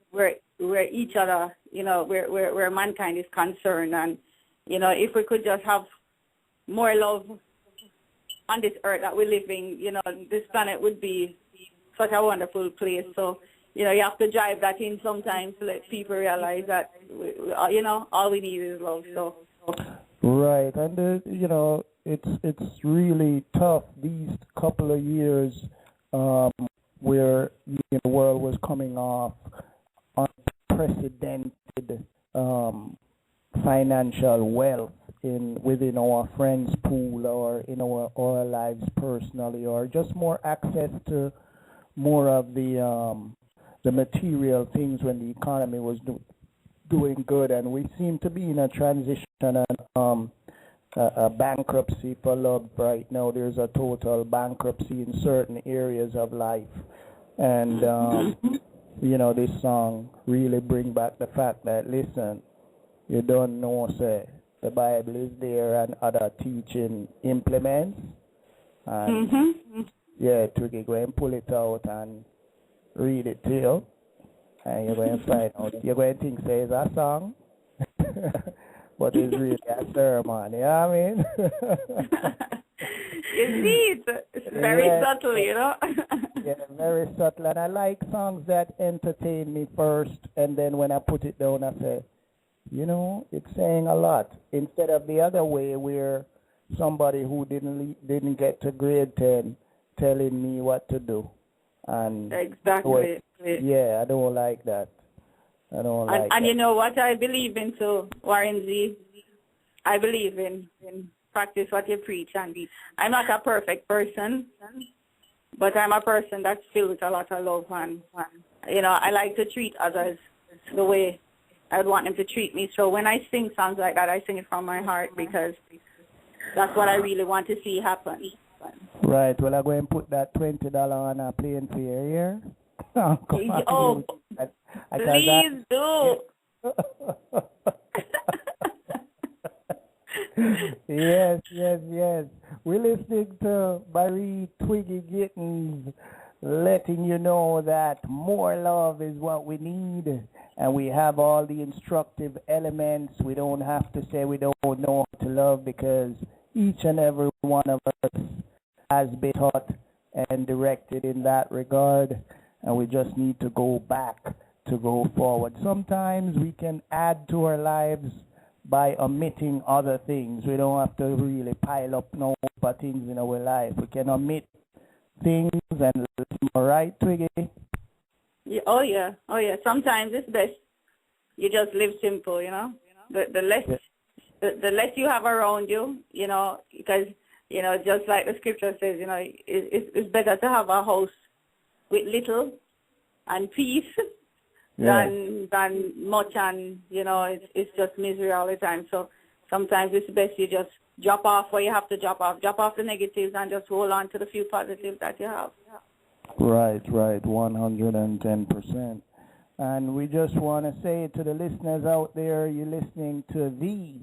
We're each other, where mankind is concerned, and if we could just have more love on this earth that we live in, this planet would be such a wonderful place. So, you have to drive that in sometimes to let people realize that, all we need is love. So. Right, and it's really tough these couple of years where the world was coming off unprecedented financial wealth within our friends pool or in our lives personally, or just more access to more of the material things when the economy was doing good, and we seem to be in a transition and a bankruptcy for love right now. There's a total bankruptcy in certain areas of life, and this song really bring back the fact that, listen, you don't know, say, the Bible is there and other teaching implements, and Twiggi, go and pull it out and read it to you, and you're going to find out. You're going to think it's a song, but it's really a sermon. You know what I mean? Indeed, it's very subtle, Yeah, very subtle, and I like songs that entertain me first, and then when I put it down, I say, it's saying a lot. Instead of the other way, where somebody who didn't get to grade 10 telling me what to do. And exactly. I don't like that. And you know what I believe in too, Warren Z? I believe in practice what you preach. And I'm not a perfect person, but I'm a person that's filled with a lot of love. And I like to treat others the way I would want them to treat me. So when I sing songs like that, I sing it from my heart, because that's what I really want to see happen. Right. Well, I'm going to put that $20 on a plane fare here. Please do. Yes. We're listening to Barry Twiggi Gittins, letting you know that more love is what we need, and we have all the instructive elements. We don't have to say we don't know how to love, because each and every one of us has been taught and directed in that regard, and we just need to go back to go forward. Sometimes we can add to our lives by omitting other things. We don't have to really pile up no more things in our life. We can omit things and all right, Twiggi? Yeah, oh yeah. Sometimes it's best you just live simple, The less you have around you, because just like the scripture says, it's better to have a house with little and peace than much, and it's just misery all the time. So sometimes it's best you just drop off what you have to drop off the negatives, and just hold on to the few positives that you have. Right, 110%. And we just want to say to the listeners out there, you're listening to the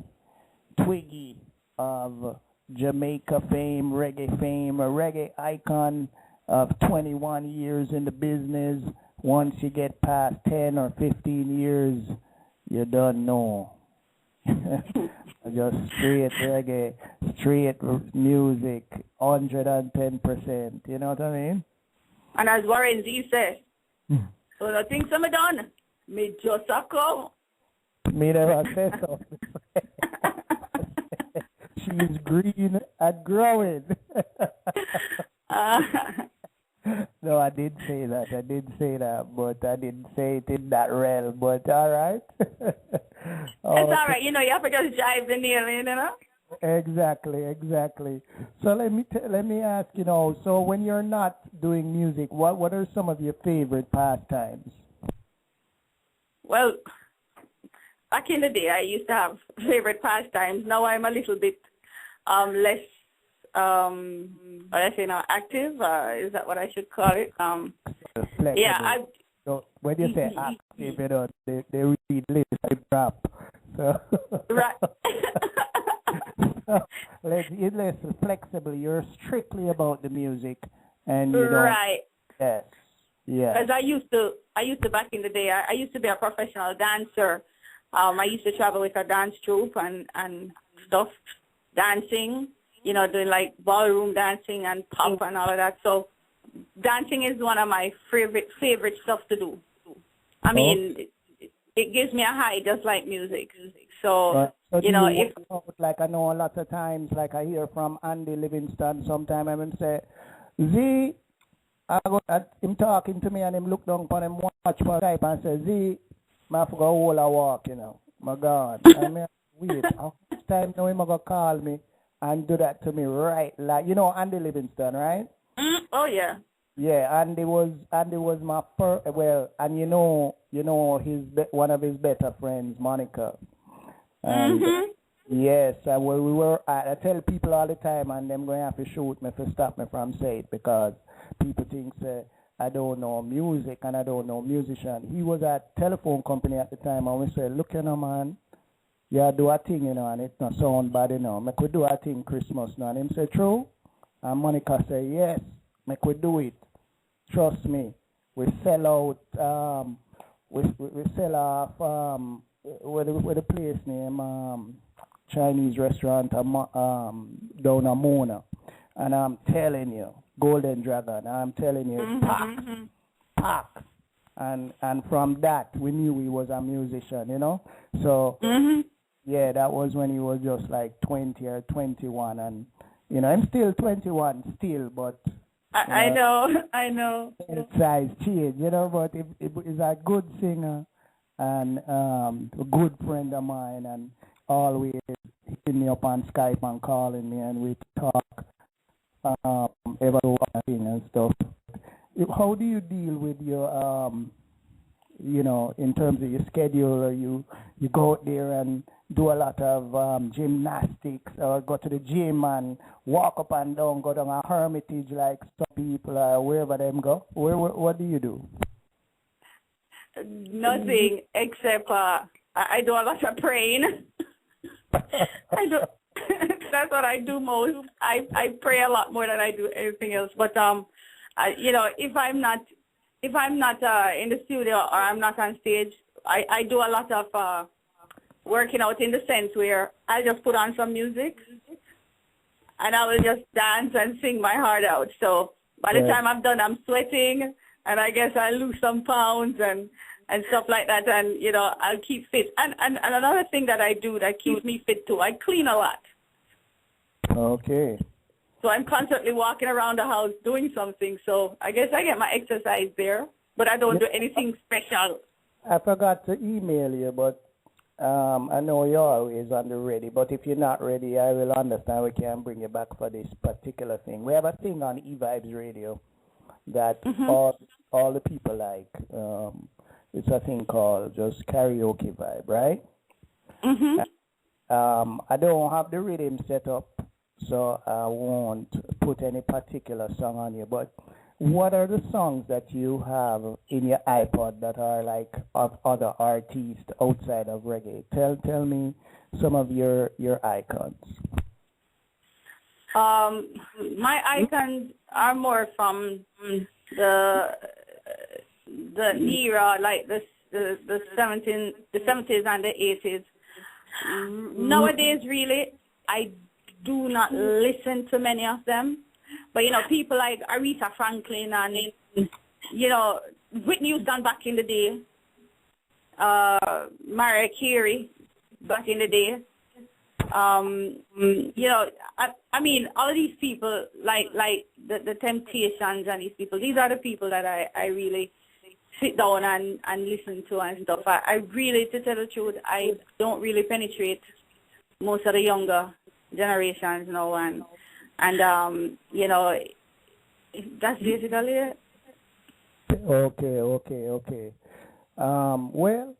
Twiggi of Jamaica fame, a reggae icon of 21 years in the business. Once you get past 10 or 15 years, you don't know. Just straight reggae, straight music, 110%. You know what I mean? And as Warren Z said, so the things I'm done, me just a come. Me never say so. She's green and growing. No, I did say that, but I didn't say it in that realm, but all right. It's all right, you have to just drive the nail in, Exactly. So let me ask, so when you're not doing music, what are some of your favorite pastimes? Well, back in the day, I used to have favorite pastimes. Now I'm a little bit less, active. Is that what I should call it? So when you say active, they read list rap. So. Right. Less flexible. You're strictly about the music, and you don't. Right. Yes. Because I used to back in the day. I used to be a professional dancer. I used to travel with a dance troupe and stuff, dancing. Doing like ballroom dancing and pop and all of that. So dancing is one of my favorite stuff to do. I mean, it gives me a high just like music. So if like I know a lot of times, like I hear from Andy Livingston sometime, I will say, Z, him talking to me and him look down upon him watch my type and say, Z, I have to go hold a walk, my God. I mean, Wait, how much time now him gonna call me and do that to me right? Like, you know, Andy Livingston, right? Oh, yeah. Yeah, Andy was my first. Well, and you know one of his better friends, Monica. And yes, well, we were. I tell people all the time, and them going to have to shoot me to stop me from saying it because people think I don't know music and I don't know musician. He was at telephone company at the time, and we said, look, man, yeah, do a thing, and it not sound bad, I could do a thing Christmas now. And him say, true? And Monica say, yes, I could do it. Trust me. We sell out, we sell off, with the place name, Chinese restaurant, down Amona. And I'm telling you, Golden Dragon, I'm telling you, pack. And from that, we knew he was a musician, So, yeah, that was when he was just like 20 or 21. And, I'm still 21 still, but... I know. Size change, but he's a good singer and a good friend of mine and always hitting me up on Skype and calling me and we talk about one thing and stuff. How do you deal with your, in terms of your schedule, or you go out there and do a lot of gymnastics or go to the gym and walk up and down, go down a hermitage like some people or wherever them go? What do you do? Nothing except I do a lot of praying. I do. That's what I do most. I pray a lot more than I do anything else. But if I'm not in the studio or I'm not on stage, I do a lot of working out in the sense where I just put on some music and I will just dance and sing my heart out. So by the time I'm done, I'm sweating, and I guess I lose some pounds and stuff like that, and I'll keep fit. And another thing that I do that keeps me fit too, I clean a lot. Okay. So I'm constantly walking around the house doing something. So I guess I get my exercise there, but I don't do anything special. I forgot to email you, but I know you're always on the ready. But if you're not ready, I will understand. We can bring you back for this particular thing. We have a thing on EVibes Radio that all the people like. It's a thing called just karaoke vibe, right? I don't have the rhythm set up, so I won't put any particular song on you. But what are the songs that you have in your iPod that are like of other artists outside of reggae? Tell me some of your icons. My icons are more from the era, like the 70s and the 80s. Nowadays, really, I do not listen to many of them. But, people like Aretha Franklin and, Whitney Houston back in the day, Mariah Carey back in the day. I mean, all of these people, like the Temptations and these people, these are the people that I really sit down and listen to and stuff. I really, to tell the truth, I don't really penetrate most of the younger generations now, and that's basically it. Okay. Well,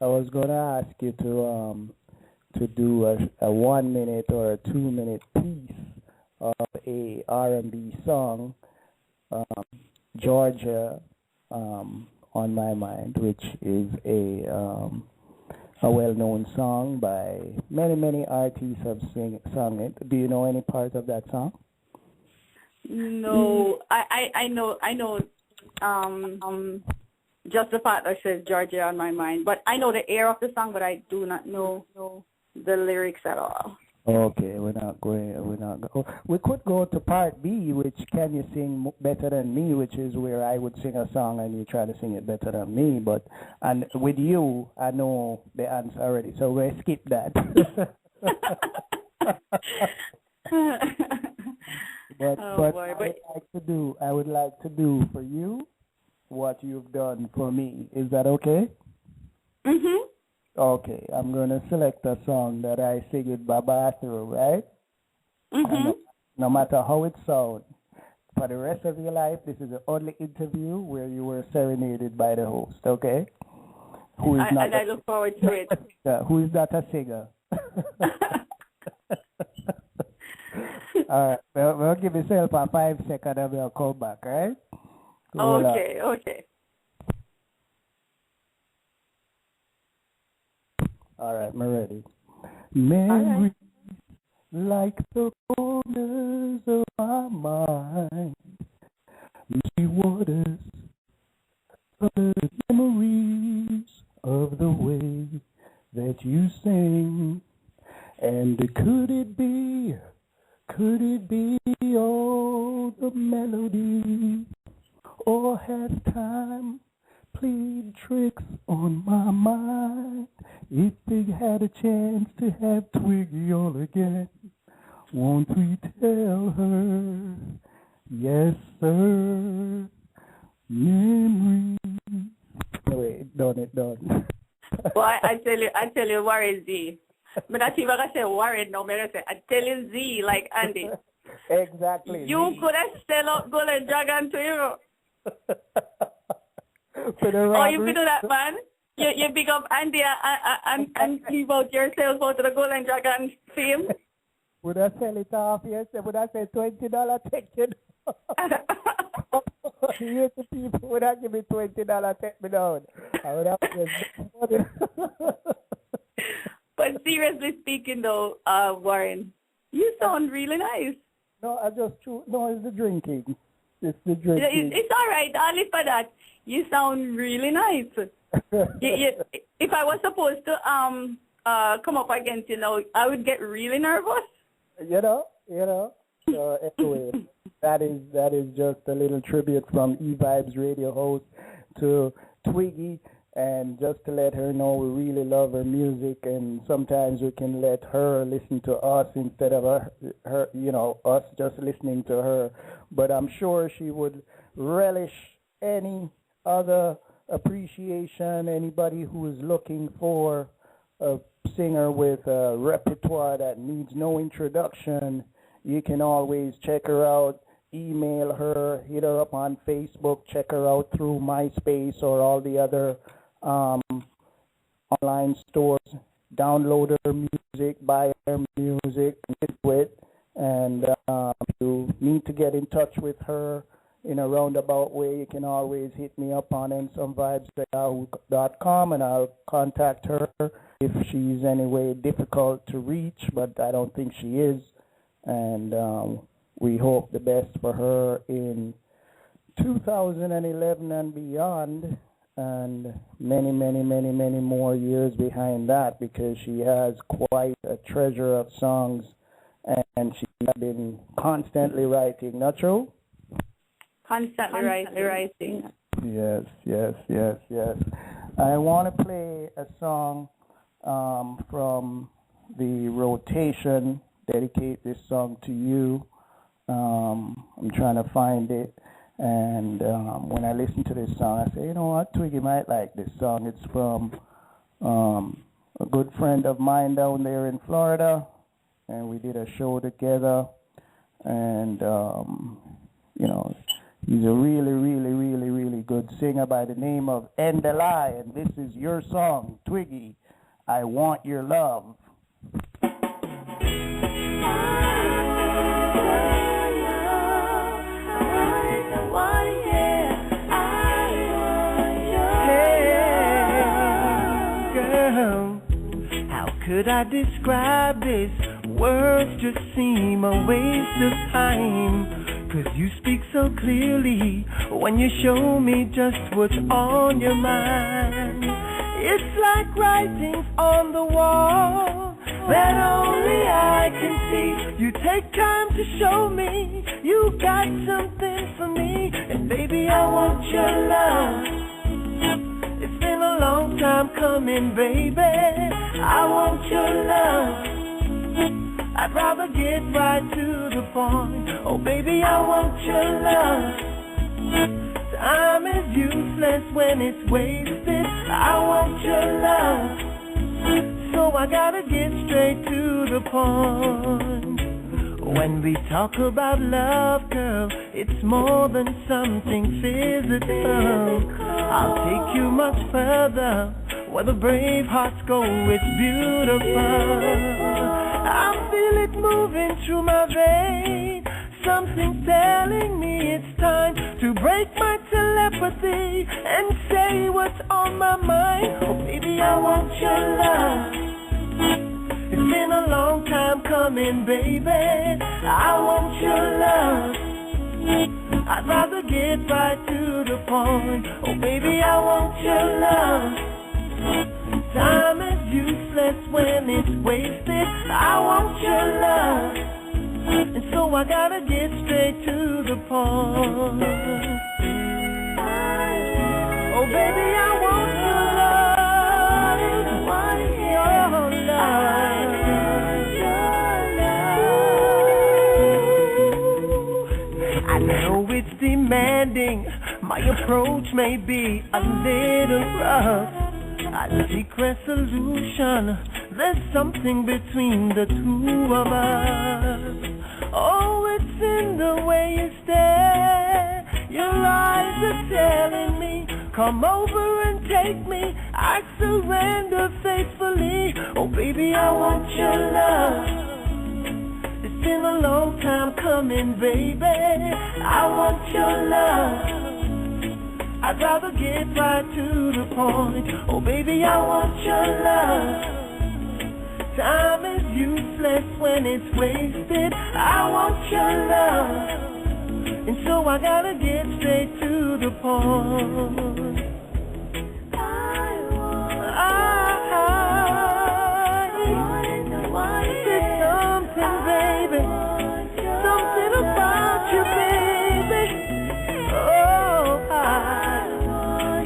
I was gonna ask you to do a 1 minute or a 2 minute piece of a R&B song, Georgia, on my mind, which is a well-known song by many artists have sung it. Do you know any part of that song? No, I know. Just the part that says Georgia on my mind, but I know the air of the song, but I do not know the lyrics at all. Okay, we're not going. We could go to part B, which Can You Sing Better Than Me, which is where I would sing a song and you try to sing it better than me. And with you, I know the answer already, so we'll skip that. I would like to do for you what you've done for me. Is that okay? Okay, I'm going to select a song that I sing in my bathroom, right? And no matter how it sounds, for the rest of your life, this is the only interview where you were serenaded by the host, okay? Who is not and I look forward to it. Who is not a singer? All right, we'll give yourself a 5 second and we'll come back, right? Okay. All right, I'm ready. Memories like the corners of my mind, misty waters of the memories of the way that you sing. And could it be all the melody, or has time played tricks on my mind? If they had a chance to have Twiggy all again, won't we tell her, yes sir, memories. Wait, done. Well, I tell you, Warren Z. But not even gonna say Warren, no, I tell you Z, like Andy. Exactly. You could have sell out Golden Dragon to you. Oh, you could do that, man. You pick up Andy and leave out yourself out to the Golden Dragon fame. Would I sell it off? Yes, would I say $20 take it? Here's the people, would I give me $20 take me down? I would have to. But seriously speaking though, Warren, you sound really nice. No, it's the drinking. It's the drinking. It's all right, I'll live for that. You sound really nice. If I was supposed to come up against I would get really nervous. You know. So anyway, that is just a little tribute from EVibes Radio host to Twiggy, and just to let her know we really love her music, and sometimes we can let her listen to us instead of her us just listening to her. But I'm sure she would relish any other appreciation, anybody who is looking for a singer with a repertoire that needs no introduction. You can always check her out, email her, hit her up on Facebook, check her out through MySpace or all the other online stores. Download her music, buy her music, listen to it, and you need to get in touch with her in a roundabout way. You can always hit me up on nsomevibes@yahoo.com, and I'll contact her if she's any way difficult to reach, but I don't think she is. And we hope the best for her in 2011 and beyond, and many, many, many, many more years behind that, because she has quite a treasure of songs, and she's been constantly writing. Not true? Constantly writing. Yes. I want to play a song from the rotation. Dedicate this song to you. I'm trying to find it, and when I listen to this song, I say, you know what, Twiggy might like this song. It's from a good friend of mine down there in Florida, and we did a show together, and he's a really, really, really, really good singer by the name of Endalai, and this is your song, Twiggy, I Want Your Love. Could I describe this? Words just seem a waste of time. 'Cause you speak so clearly when you show me just what's on your mind. It's like writings on the wall that only I can see. You take time to show me you got something for me. And baby, I want your love. It's been a long time coming, baby. I want your love. I'd rather get right to the point. Oh, baby, I want your love. Time is useless when it's wasted. I want your love. so I gotta get straight to the point. When we talk about love, girl, it's more than something physical. I'll take you much further, where the brave hearts go, it's beautiful. I feel it moving through my veins. Something's telling me it's time to break my telepathy and say what's on my mind. Oh, baby, I want your love. It's been a long time coming, baby. I want your love. I'd rather get right to the point. Oh, baby, I want your love. Time is useless when it's wasted. I want your love. And so I gotta get straight to the point. Oh, baby, I want your love. Your love. I know it's demanding. My approach may be a little rough. I seek resolution. There's something between the two of us. Oh, it's in the way you stare. Your eyes are telling me, come over and take me. I surrender faithfully. Oh, baby, I want your love. It's been a long time coming, baby. I want your love. I'd rather get right to the point. Oh, baby, I want your love. Time is useless when it's wasted. I want your love. And so I gotta get straight to the point. There's something, baby. Something about you, baby. Oh,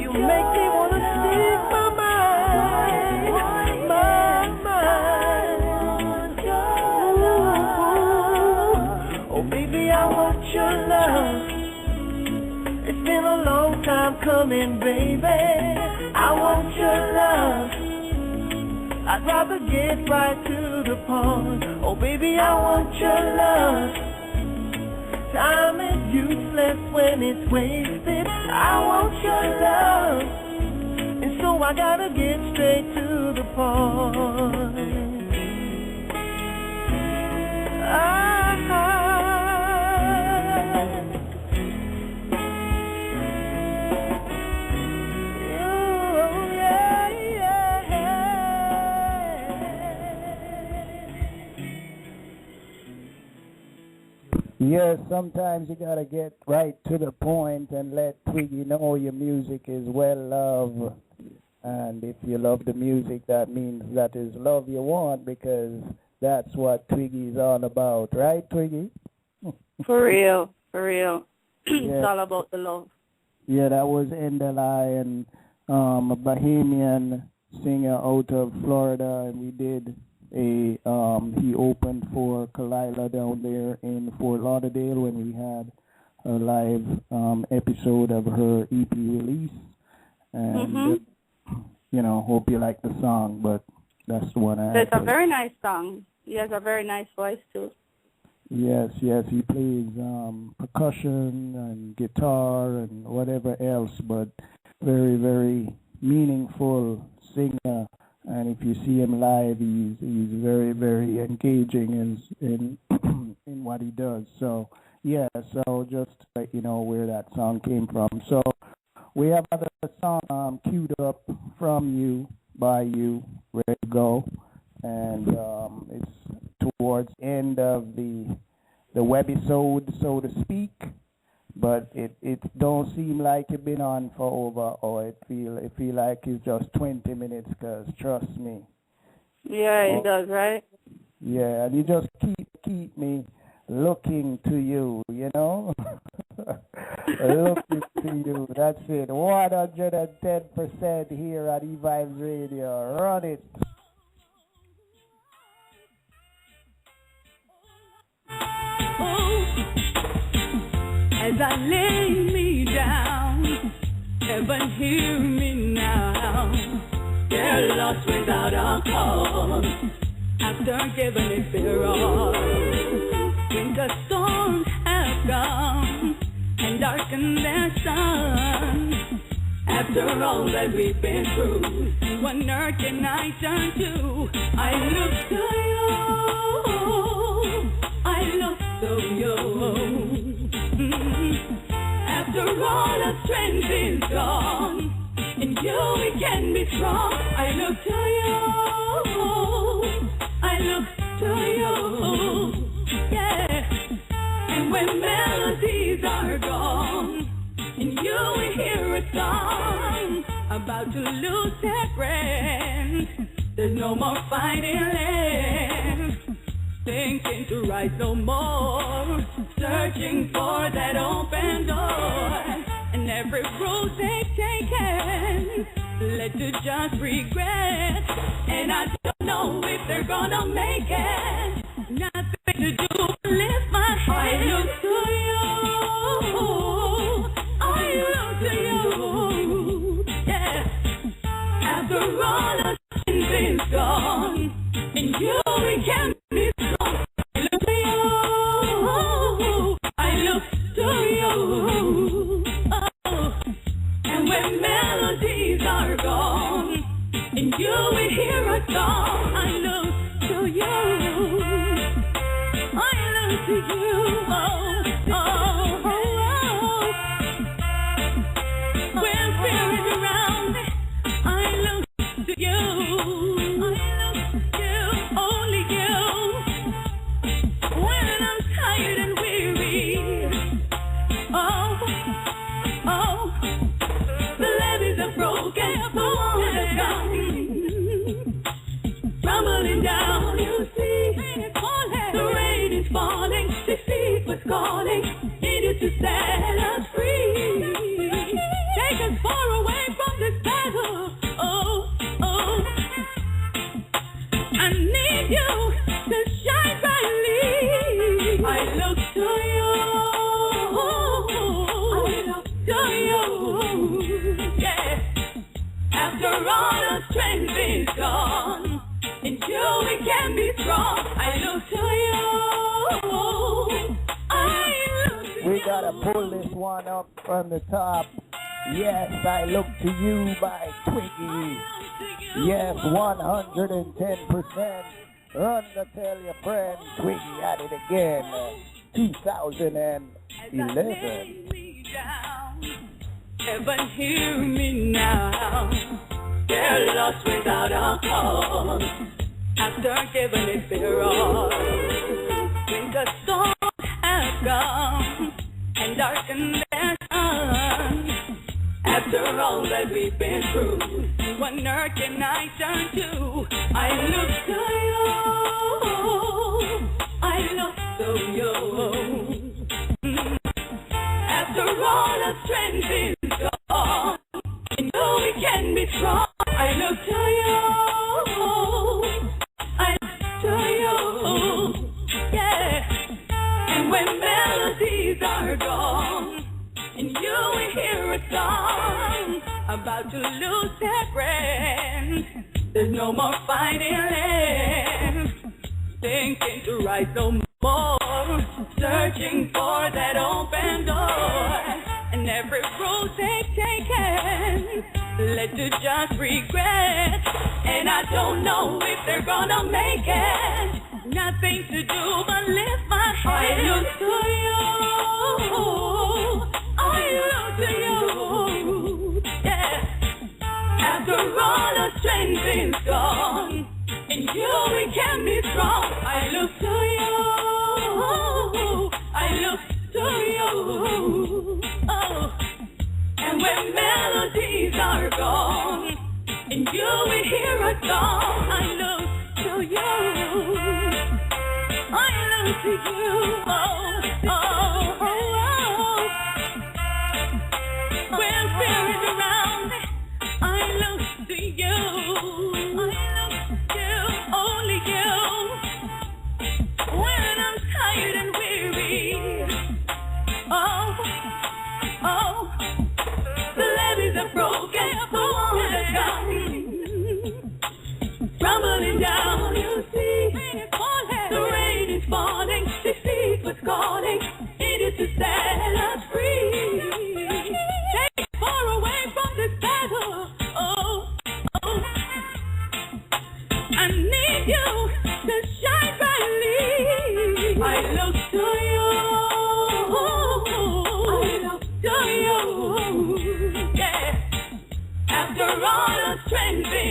you make me wanna speak my mind. Oh, baby, I want your love. It's been a long time coming, baby. I want your love. I'd rather get right to the point. Oh, baby, I want your love. Time is useless when it's wasted. I want your love. And so I gotta get straight to the point. Yes, sometimes you gotta get right to the point and let Twiggy know your music is well loved. And if you love the music, that means that is love you want, because that's what Twiggy is all about, right, Twiggy? For real, for real. Yeah. It's all about the love. Yeah, that was Endelai, a Bahamian singer out of Florida, and we did he opened for Kalila down there in Fort Lauderdale when we had a live episode of her EP release. And, hope you like the song, but that's the one I It's a very nice song. He has a very nice voice, too. Yes, he plays percussion and guitar and whatever else, but very, very meaningful singer. And if you see him live, he's very, very engaging in what he does. So, yeah, so just to let you know where that song came from. So we have another song queued up from you, by you, ready to go. And it's towards the end of the webisode, so to speak. But it don't seem like it's been on for over, or it feel like it's just 20 minutes, because trust me. Yeah, it does, right? Yeah, and you just keep me looking to you, Looking to you, that's it. 110% here at EVibes Radio. Run it. As I lay me down, heaven hear me now. They're lost without a cause. After giving it their all, winter storms have come and darkened their sun. After all that we've been through, one earth can I turn to? I look to you. I look to you. After all our strength is gone, in you we can be strong. I look to you. I look to you. Yeah. And when melodies are gone, in you we hear a song about to lose their friends. There's no more fighting left, thinking to rise no more, searching for that open door. And every road they've taken led to just regret. And I don't know if they're gonna make it. Nothing to do but lift my head. I look to you. To you, yeah. After all our sins is gone, in you we can be strong. I look to you. I look to you. Oh. And when melodies are gone, in you we hear a song. I look to you. I look to you. Oh, oh, oh, oh. When fear is around, I look to you. I look to you, only you. When I'm tired and weary, oh, oh, the levees are broken, the walls are down, rumbling down. You see, the rain is falling, the sea was calling, needed to set us free. Take us far away from this battle. Oh, oh. I need you to shine brightly. I look to you. I look to you. Yeah. After all our strength is gone, in you we can be strong. I look to you. I look to you. We gotta pull this one up from the top. Yes, I look to you by Twiggy. Yes, 110%. Run to tell your friend, Twiggy at it again. 2011. Heaven, hear me now. They're lost without a cause. After giving it their all, winter storms have come and darkened their sun. After all that we've been through, one earth can I turn to? I look to you. I look to you. After all our strength is gone, and you we can be strong. I look to you. I look to you. Yeah. And when melodies are gone, and you will hear a song about to lose their friends. There's no more fighting left, thinking to rise no more, searching for that open door. And every road they've taken led to just regret. And I don't know if they're gonna make it. Nothing to do but lift my head. I look to you. I look to you, yeah. After all our strength is gone, in you we can be strong. I look to you. I look to you. Oh. And when melodies are gone, in you we hear a song. I look to you. I look to you. Oh, oh, oh, oh. When fear is around, I look to you. I look to you, only you. When I'm tired and weary, oh, oh, the levees are broken, the walls are down,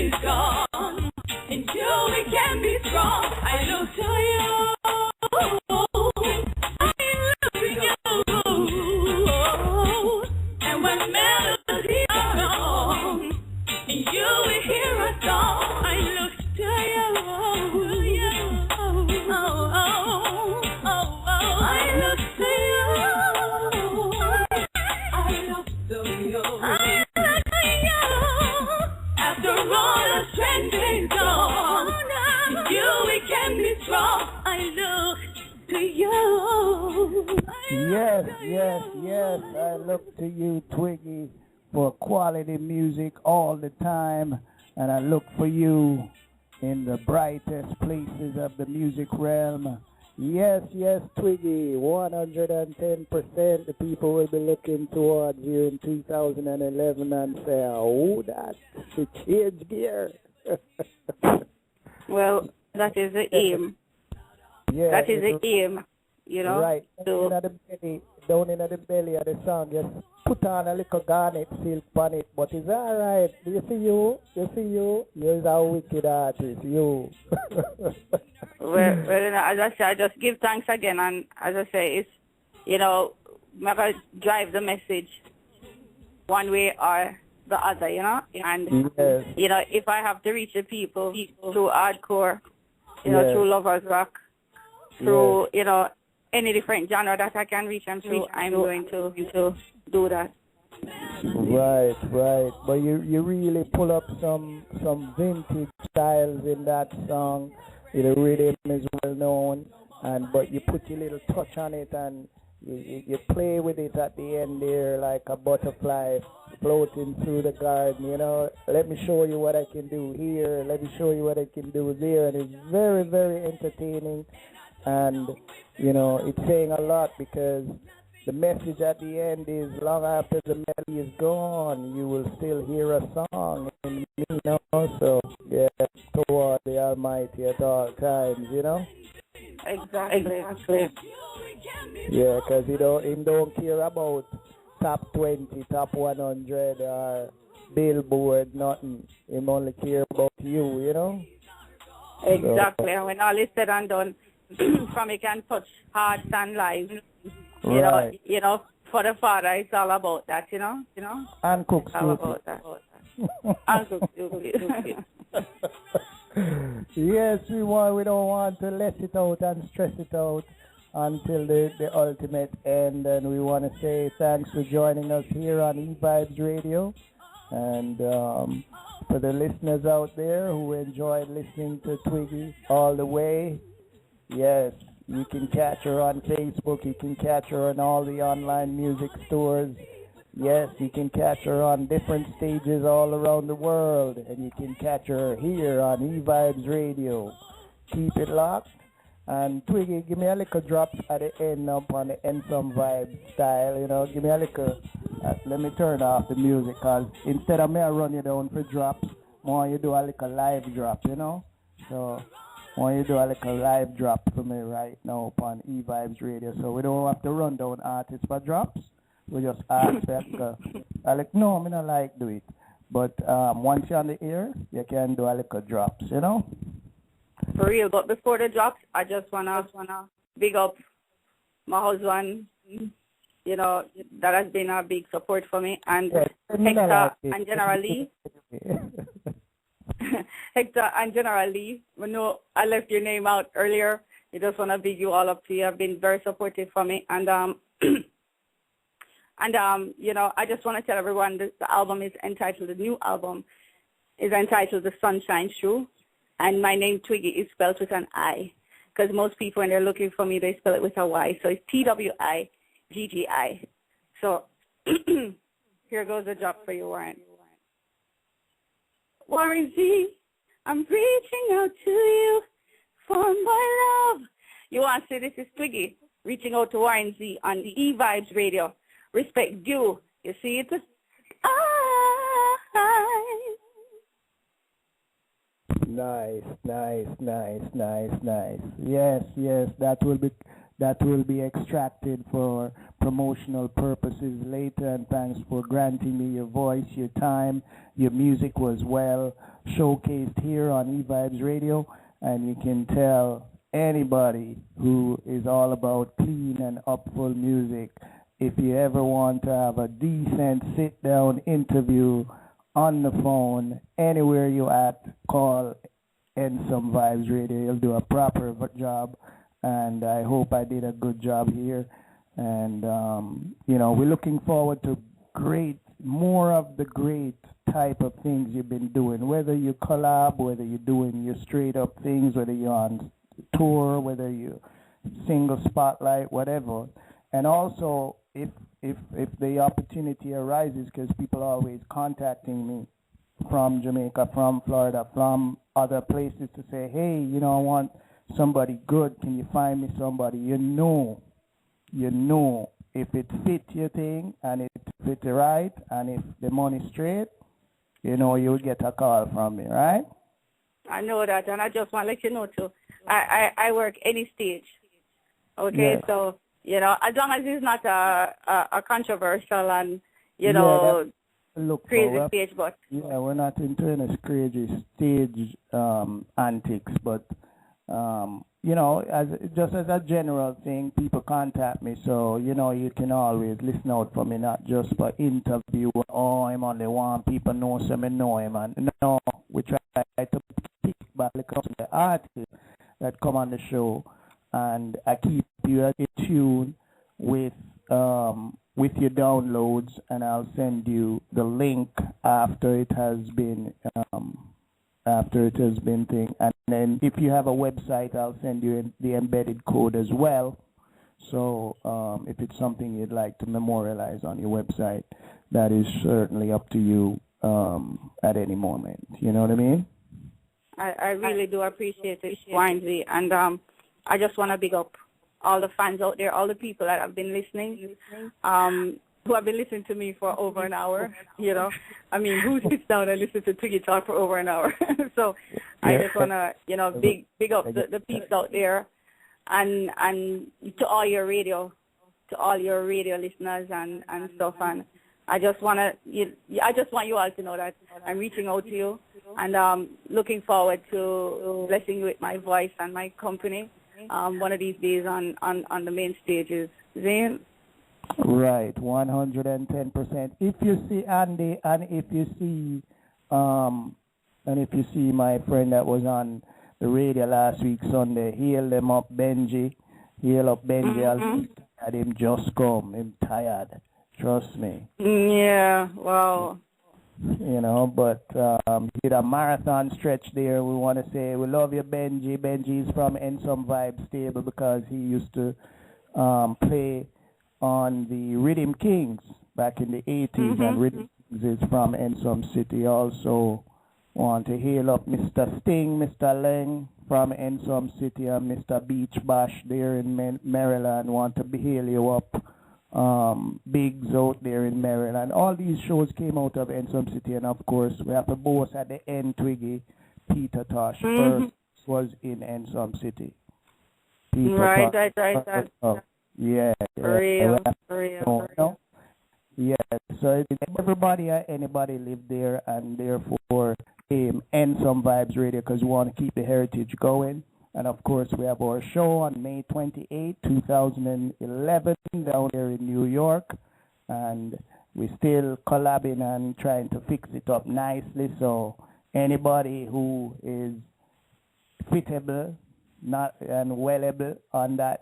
is gone. In you we can be strong. I look to you. I look to you. And when melodies are wrong, in you we hear a song. I look to you. I look to you. I look to you. After all the strength is gone, in you we can be strong. I look to you. Yes, yes, yes. I look to you, Twiggy, for quality music all the time. And I look for you in the brightest places of the music realm. Yes, yes, Twiggy, 110%. The people will be looking towards you in 2011 and say, oh, that's the change gear. Well, that is the aim. Yeah, That is the aim, you know. right. So, Down in the belly of the song, just put on a little garnet silk on it, but it's all right. You see you? You're a wicked artist, you. well, as I say, I just give thanks again, and as I say, it's, you know, I'm going to drive the message one way or the other, you know, and, Yes. you know, if I have to reach the people through hardcore, you know, Yes. through lovers rock, through, you know, any different genre that I can reach them through, I'm going to do that. Right. But you really pull up some vintage styles in that song. The rhythm is well known, but you put your little touch on it, and you play with it at the end there like a butterfly floating through the garden. You know, let me show you what I can do here. Let me show you what I can do there, and it's very, very entertaining. And you know, it's saying a lot because the message at the end is long after the melody is gone, you will still hear a song in me, you know. So yeah, toward the Almighty at all times, you know. Exactly. Yeah, because he don't care about top 20, top 100, or Billboard, nothing. He only care about you, you know. Exactly. And when all is said and done, from it can touch hearts and lives. Right. You know, for the Father, it's all about that, you know. And cook It's all soup. about that. And cook soup. Yes, we don't want to let it out and stress it out until the ultimate end. And we want to say thanks for joining us here on EVibes Radio. And for the listeners out there who enjoyed listening to Twiggy all the way, yes, you can catch her on Facebook. You can catch her on all the online music stores. Yes, you can catch her on different stages all around the world. And you can catch her here on EVibes Radio. Keep it locked. And Twiggy, give me a little drop at the end up on the end some vibe style, you know. Give me a little, let me turn off the music, because instead of me I run you down for drops, more you do a little live drop, you know. So, more you do a little live drop for me right now upon EVibes Radio. So we don't have to run down artists for drops. We just ask that, no, I don't like do it. But once you're on the air, you can do a little drops, you know. For real, but before the drops, I just wanna big up my husband, you know, that has been a big support for me, and Hector and General Lee. Hector and General Lee, I know I left your name out earlier. I just wanna big you all up to you. Have been very supportive for me, and you know, I just wanna tell everyone that the album is entitled. The new album is entitled "The Sunshine Shoe." And my name, Twiggy, is spelled with an I, because most people, when they're looking for me, they spell it with a Y. So it's Twiggi. So here goes a drop for you, Warren. Warren Z, I'm reaching out to you for my love. You want to say this is Twiggy reaching out to Warren Z on the EVibes Radio. Respect due. You see it? Nice. Nice. Yes, that will be that will be extracted for promotional purposes later. And thanks for granting me your voice, your time. Your music was well showcased here on EVibes Radio, and you can tell anybody who is all about clean and upful music, if you ever want to have a decent sit-down interview on the phone, anywhere you at, call Some Vibes Radio. You'll do a proper job, and I hope I did a good job here. And, we're looking forward to more of the great type of things you've been doing, whether you collab, whether you're doing your straight-up things, whether you're on tour, whether you single spotlight, whatever. And also, if the opportunity arises, because people are always contacting me from Jamaica, from Florida, from other places to say, hey, I want somebody good. Can you find me somebody? You know, if it fits your thing and it fits right, and if the money's straight, you'll get a call from me, right? I know that, and I just want to let you know too. I work any stage. Okay, yes. So as long as it's not a controversial and crazy stage, but we're not into any crazy stage antics, but just as a general thing, people contact me, so you can always listen out for me, not just for interview. Oh, I'm only one people know, so I know him, and no, we try to pick back the artists that come on the show, and I keep you in tune with your downloads, and I'll send you the link after it has been thing. And then if you have a website, I'll send you the embedded code as well. So if it's something you'd like to memorialize on your website, that is certainly up to you at any moment. You know what I mean? I really do appreciate it, Windsy, and I just want to big up all the fans out there, all the people that have been listening, who have been listening to me for over an hour. I mean, who sits down and listens to Twiggi talk for over an hour? So I just want to, big up the peeps out there, and to all your radio listeners and stuff. And I just want you all to know that I'm reaching out to you, and looking forward to blessing you with my voice and my company one of these days on the main stages. Zane? Right, 110%. If you see Andy, and if you see my friend that was on the radio last week Sunday, heal them up, Benji. Heal up Benji. Mm-hmm. I'll him just come. I'm tired. Trust me. Yeah, wow. But did a marathon stretch there. We want to say we love you, Benji. Benji's from Some Vibes stable because he used to play on the Rhythm Kings back in the 80s, Mm-hmm. and Rhythm Kings is from Some City. Also want to hail up Mr. Sting, Mr. Leng from Some City, and Mr. Beach Bash there in Maryland. Want to hail you up. Biggs out there in Maryland. All these shows came out of Some City, and of course we have the boss at the end, Twiggi, Peter Tosh. First was in Some City. Peter Right. Yeah. For real. Yeah. So everybody, anybody live there, and therefore Some Vibes Radio, because we want to keep the heritage going. And, of course, we have our show on May 28, 2011, down there in New York. And we're still collabing and trying to fix it up nicely. So anybody who is fitable and wellable on that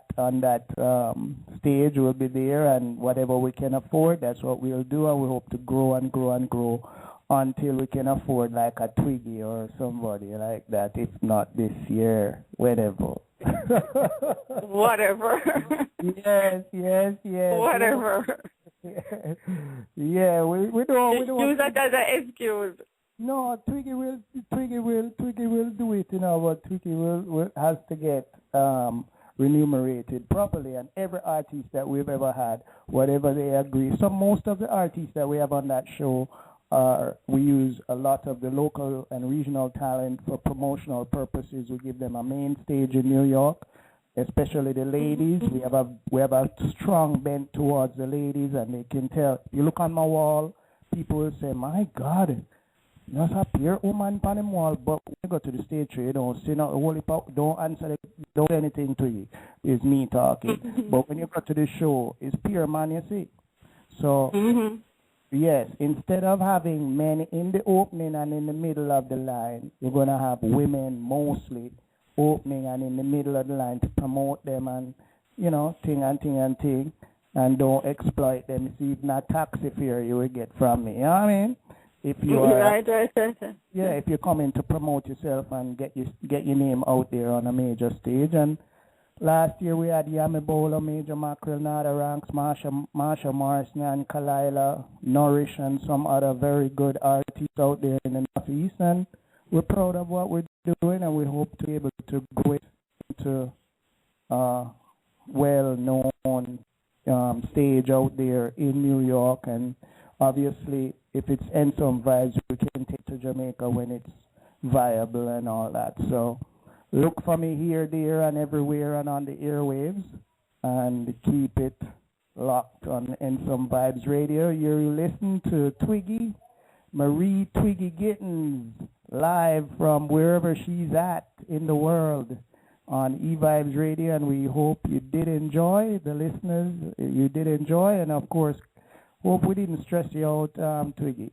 stage will be there. And whatever we can afford, that's what we'll do. And we hope to grow and grow and grow until we can afford like a Twiggi or somebody like that, if not this year, whenever. Whatever. Yes. Whatever. Yeah, we don't use that as an excuse. No, Twiggi will do it, but Twiggi has to get remunerated properly, and every artist that we've ever had, whatever they agree. So most of the artists that we have on that show, we use a lot of the local and regional talent for promotional purposes. We give them a main stage in New York, especially the ladies. We have a strong bent towards the ladies, and they can tell. You look on my wall, people will say, "My God, there's a pure woman on the wall." But when you go to the stage, you don't see not only don't answer, don't do anything to you. It's me talking. But when you go to the show, it's pure man, you see. So. Yes, instead of having men in the opening and in the middle of the line, you're going to have women mostly opening and in the middle of the line to promote them and, thing, and don't exploit them. See, it's not taxi fare you will get from me. You know what I mean? If you are, right. Yeah, if you're coming to promote yourself and get your name out there on a major stage. And last year we had Yami Bowler, Major Mackerel, Nada Ranks, Marsha Morrison, and Kalila, Nourish, and some other very good artists out there in the Northeast. And we're proud of what we're doing, and we hope to be able to grow it into a well-known stage out there in New York. And obviously, if it's Ensom Vibes, we can take to Jamaica when it's viable and all that. So look for me here, there, and everywhere and on the airwaves, and keep it locked on Ensom Vibes Radio. You're listening to Twiggi, Marie Twiggy Gittens, live from wherever she's at in the world on EVibes Radio, and we hope you did enjoy, the listeners, you did enjoy, and of course, hope we didn't stress you out, Twiggy.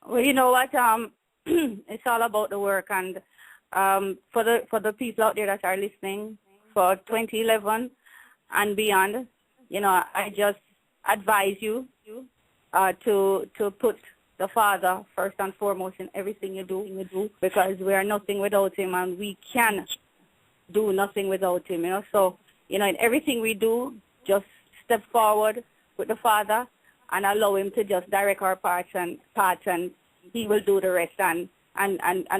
Well, you know what, it's all about the work, and for the people out there that are listening for 2011 and beyond, I just advise you to put the Father first and foremost in everything you do, because we are nothing without Him, and we can do nothing without Him. So in everything we do, just step forward with the Father and allow Him to just direct our paths, and He will do the rest, and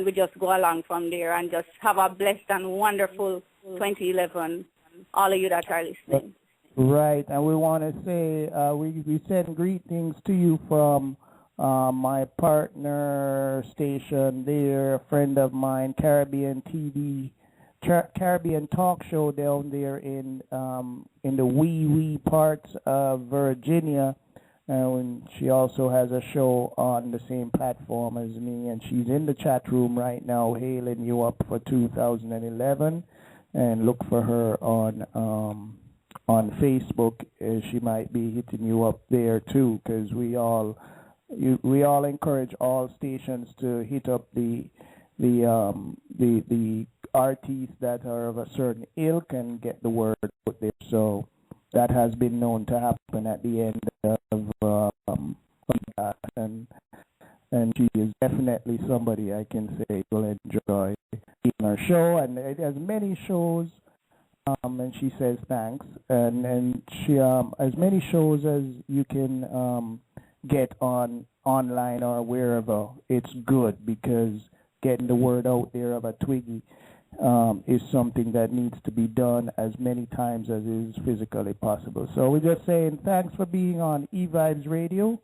we just go along from there and just have a blessed and wonderful 2011, all of you that are listening. Right, and we want to say we send greetings to you from my partner station there, a friend of mine, Caribbean TV, Caribbean talk show down there in the wee parts of Virginia. And she also has a show on the same platform as me, and she's in the chat room right now hailing you up for 2011. And look for her on Facebook. She might be hitting you up there too, because we all encourage all stations to hit up the artists that are of a certain ilk and get the word out there. So that has been known to happen at the end of that, and she is definitely somebody I can say will enjoy her show, and it has many shows, and she says thanks, and she as many shows as you can get online or wherever. It's good, because getting the word out there of a Twiggy is something that needs to be done as many times as is physically possible. So we're just saying thanks for being on EVibes Radio,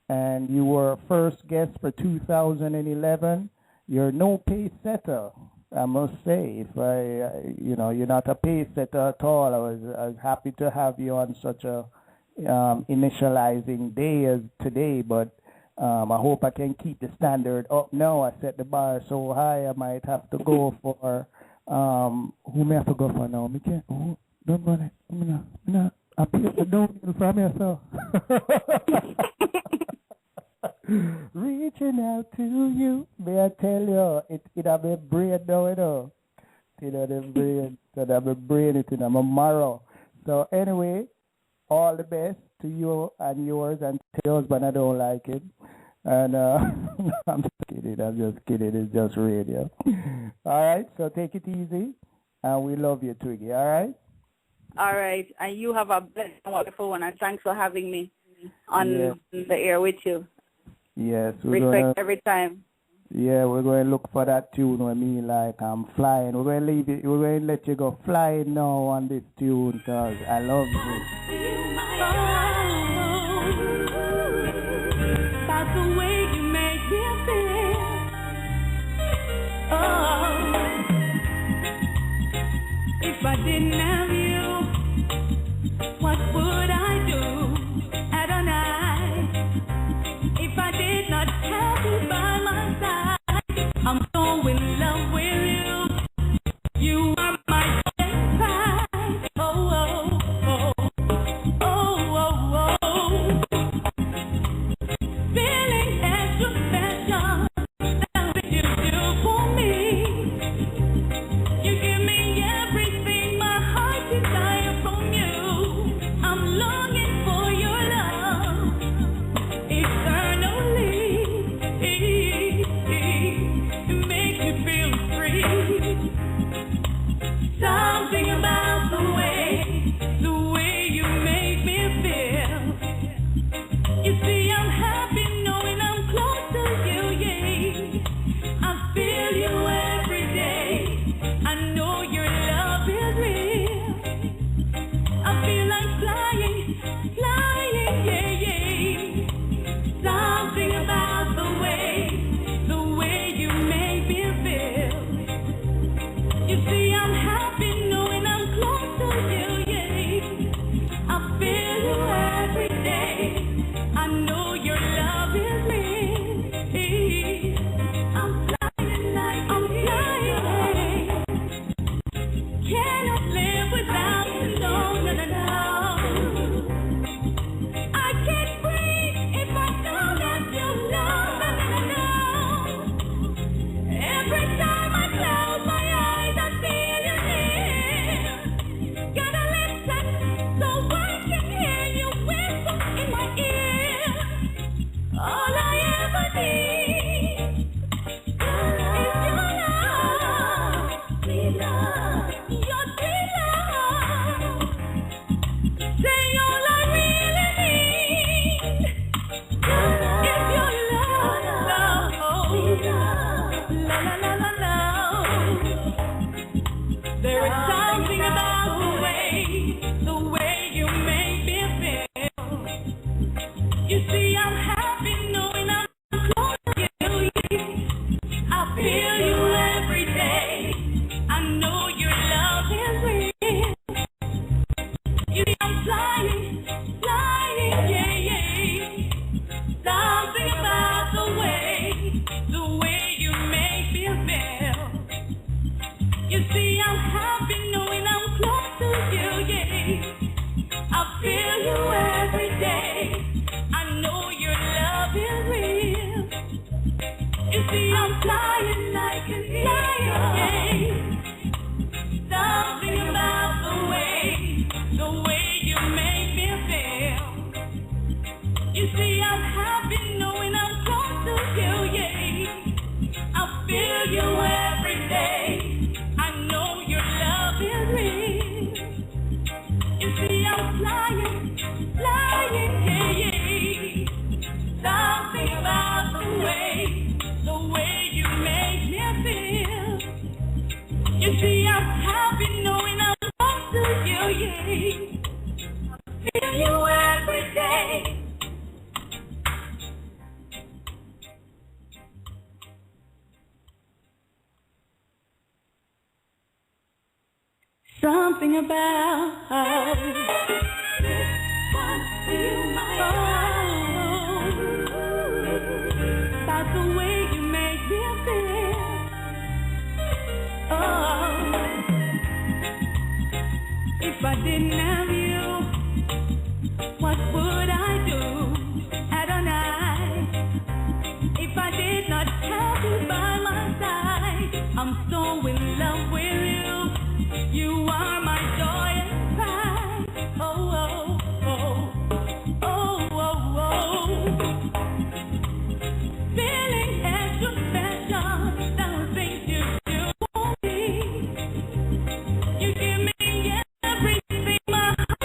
and you were first guest for 2011. You're no pace setter, I must say. If you're not a pace setter at all. I was happy to have you on such a initializing day as today, but I hope I can keep the standard up now. I set the bar so high I might have to go for who may I have to go for now? Me can't. Oh, don't run it. No. I don't from yourself. Reaching out to you, may I tell you, it have a brain now, It have a brain. So have a brain it in my marrow. So anyway, all the best to you and yours, and to your husband, I don't like it. And I'm just kidding. It's just radio. All right, so take it easy, and we love you, Twiggy. All right? All right, and you have a blessed and wonderful one, and thanks for having me on the air with you. Yes. Respect every time. Yeah, we're going to look for that tune with me like I'm flying. We're going to leave it. We're going to let you go flying now on this tune, because I love you. About the way you make me feel. Oh. If I didn't have you, what would I do? Adonai. If I did not have you by my side, I'm so in love with you. You are my pride. Oh, oh, oh, oh, oh, oh. Feeling extra special. That's what you do for me. You give me everything my heart desires from you. I'm longing for your love eternally. It makes me feel free. Something about the way you make me feel. You see, I'm happy knowing I'm close to you, yeah. I feel you every day. I know your love is real. I feel like flying, yeah, yeah. Something about the way you make me feel. You see, I'm happy knowing I'm close to you, yeah. I feel you every day. I know your love is real. I'm flying like I'm flying. Cannot live without you, no, no, no, no. I can't breathe if I don't have your love, no, no, no, no. Every time I close my eyes, I feel you near. Gotta listen so I can hear you whisper in my ear. All I ever need is your love, sweet love, your sweet love. Say all I really need is your love, sweet love, la la la la la. There is something about the way you make me feel. You see, I'm happy knowing I'm close to you. I feel you every day. I know your love is real. You see, I'm flying, yeah, yeah. Something about the way you make me feel. You see, I'm happy knowing I'm close to you, yeah. I feel you every day. I know your love is real. You see, I'm flying like a flying. Something about the way you make me feel. You see, I'm happy knowing I'm close to you, yeah. I feel you every day. I know your love is real. You see, I'm flying, yeah, yeah. Something about the way you make me feel. You see, I'm happy knowing I'm close to you, yeah. I feel you every day. Something about the way you make me feel. Oh, if I didn't have you, what would I do? Adonai. If I did not have you by my side, I'm so in love with you. You are my joy and pride. Oh, oh, oh, oh, oh, oh. Feeling extra special. Those things you do for me. You give me everything my heart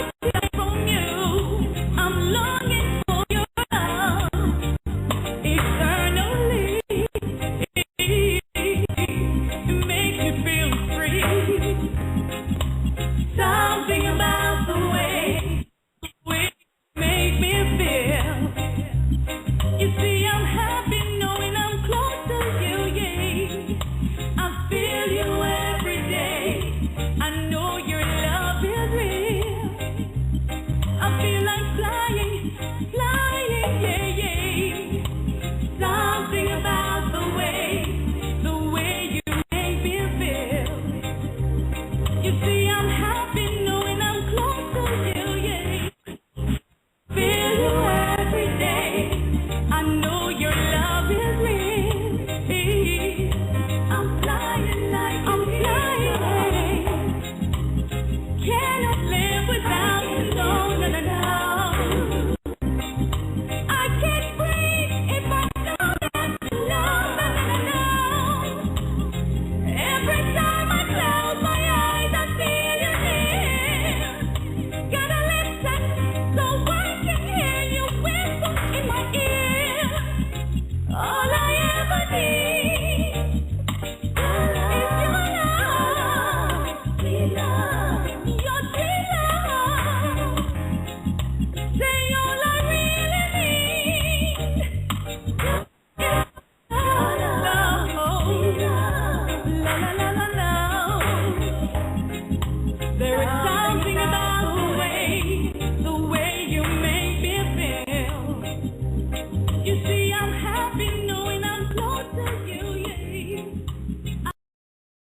know your love is real. I feel like flying, yeah, yeah. Something about the way you make me feel. You see, I'm happy knowing I'm close to you, yeah. Feel you every day. I know your love is real. I'm flying. Can I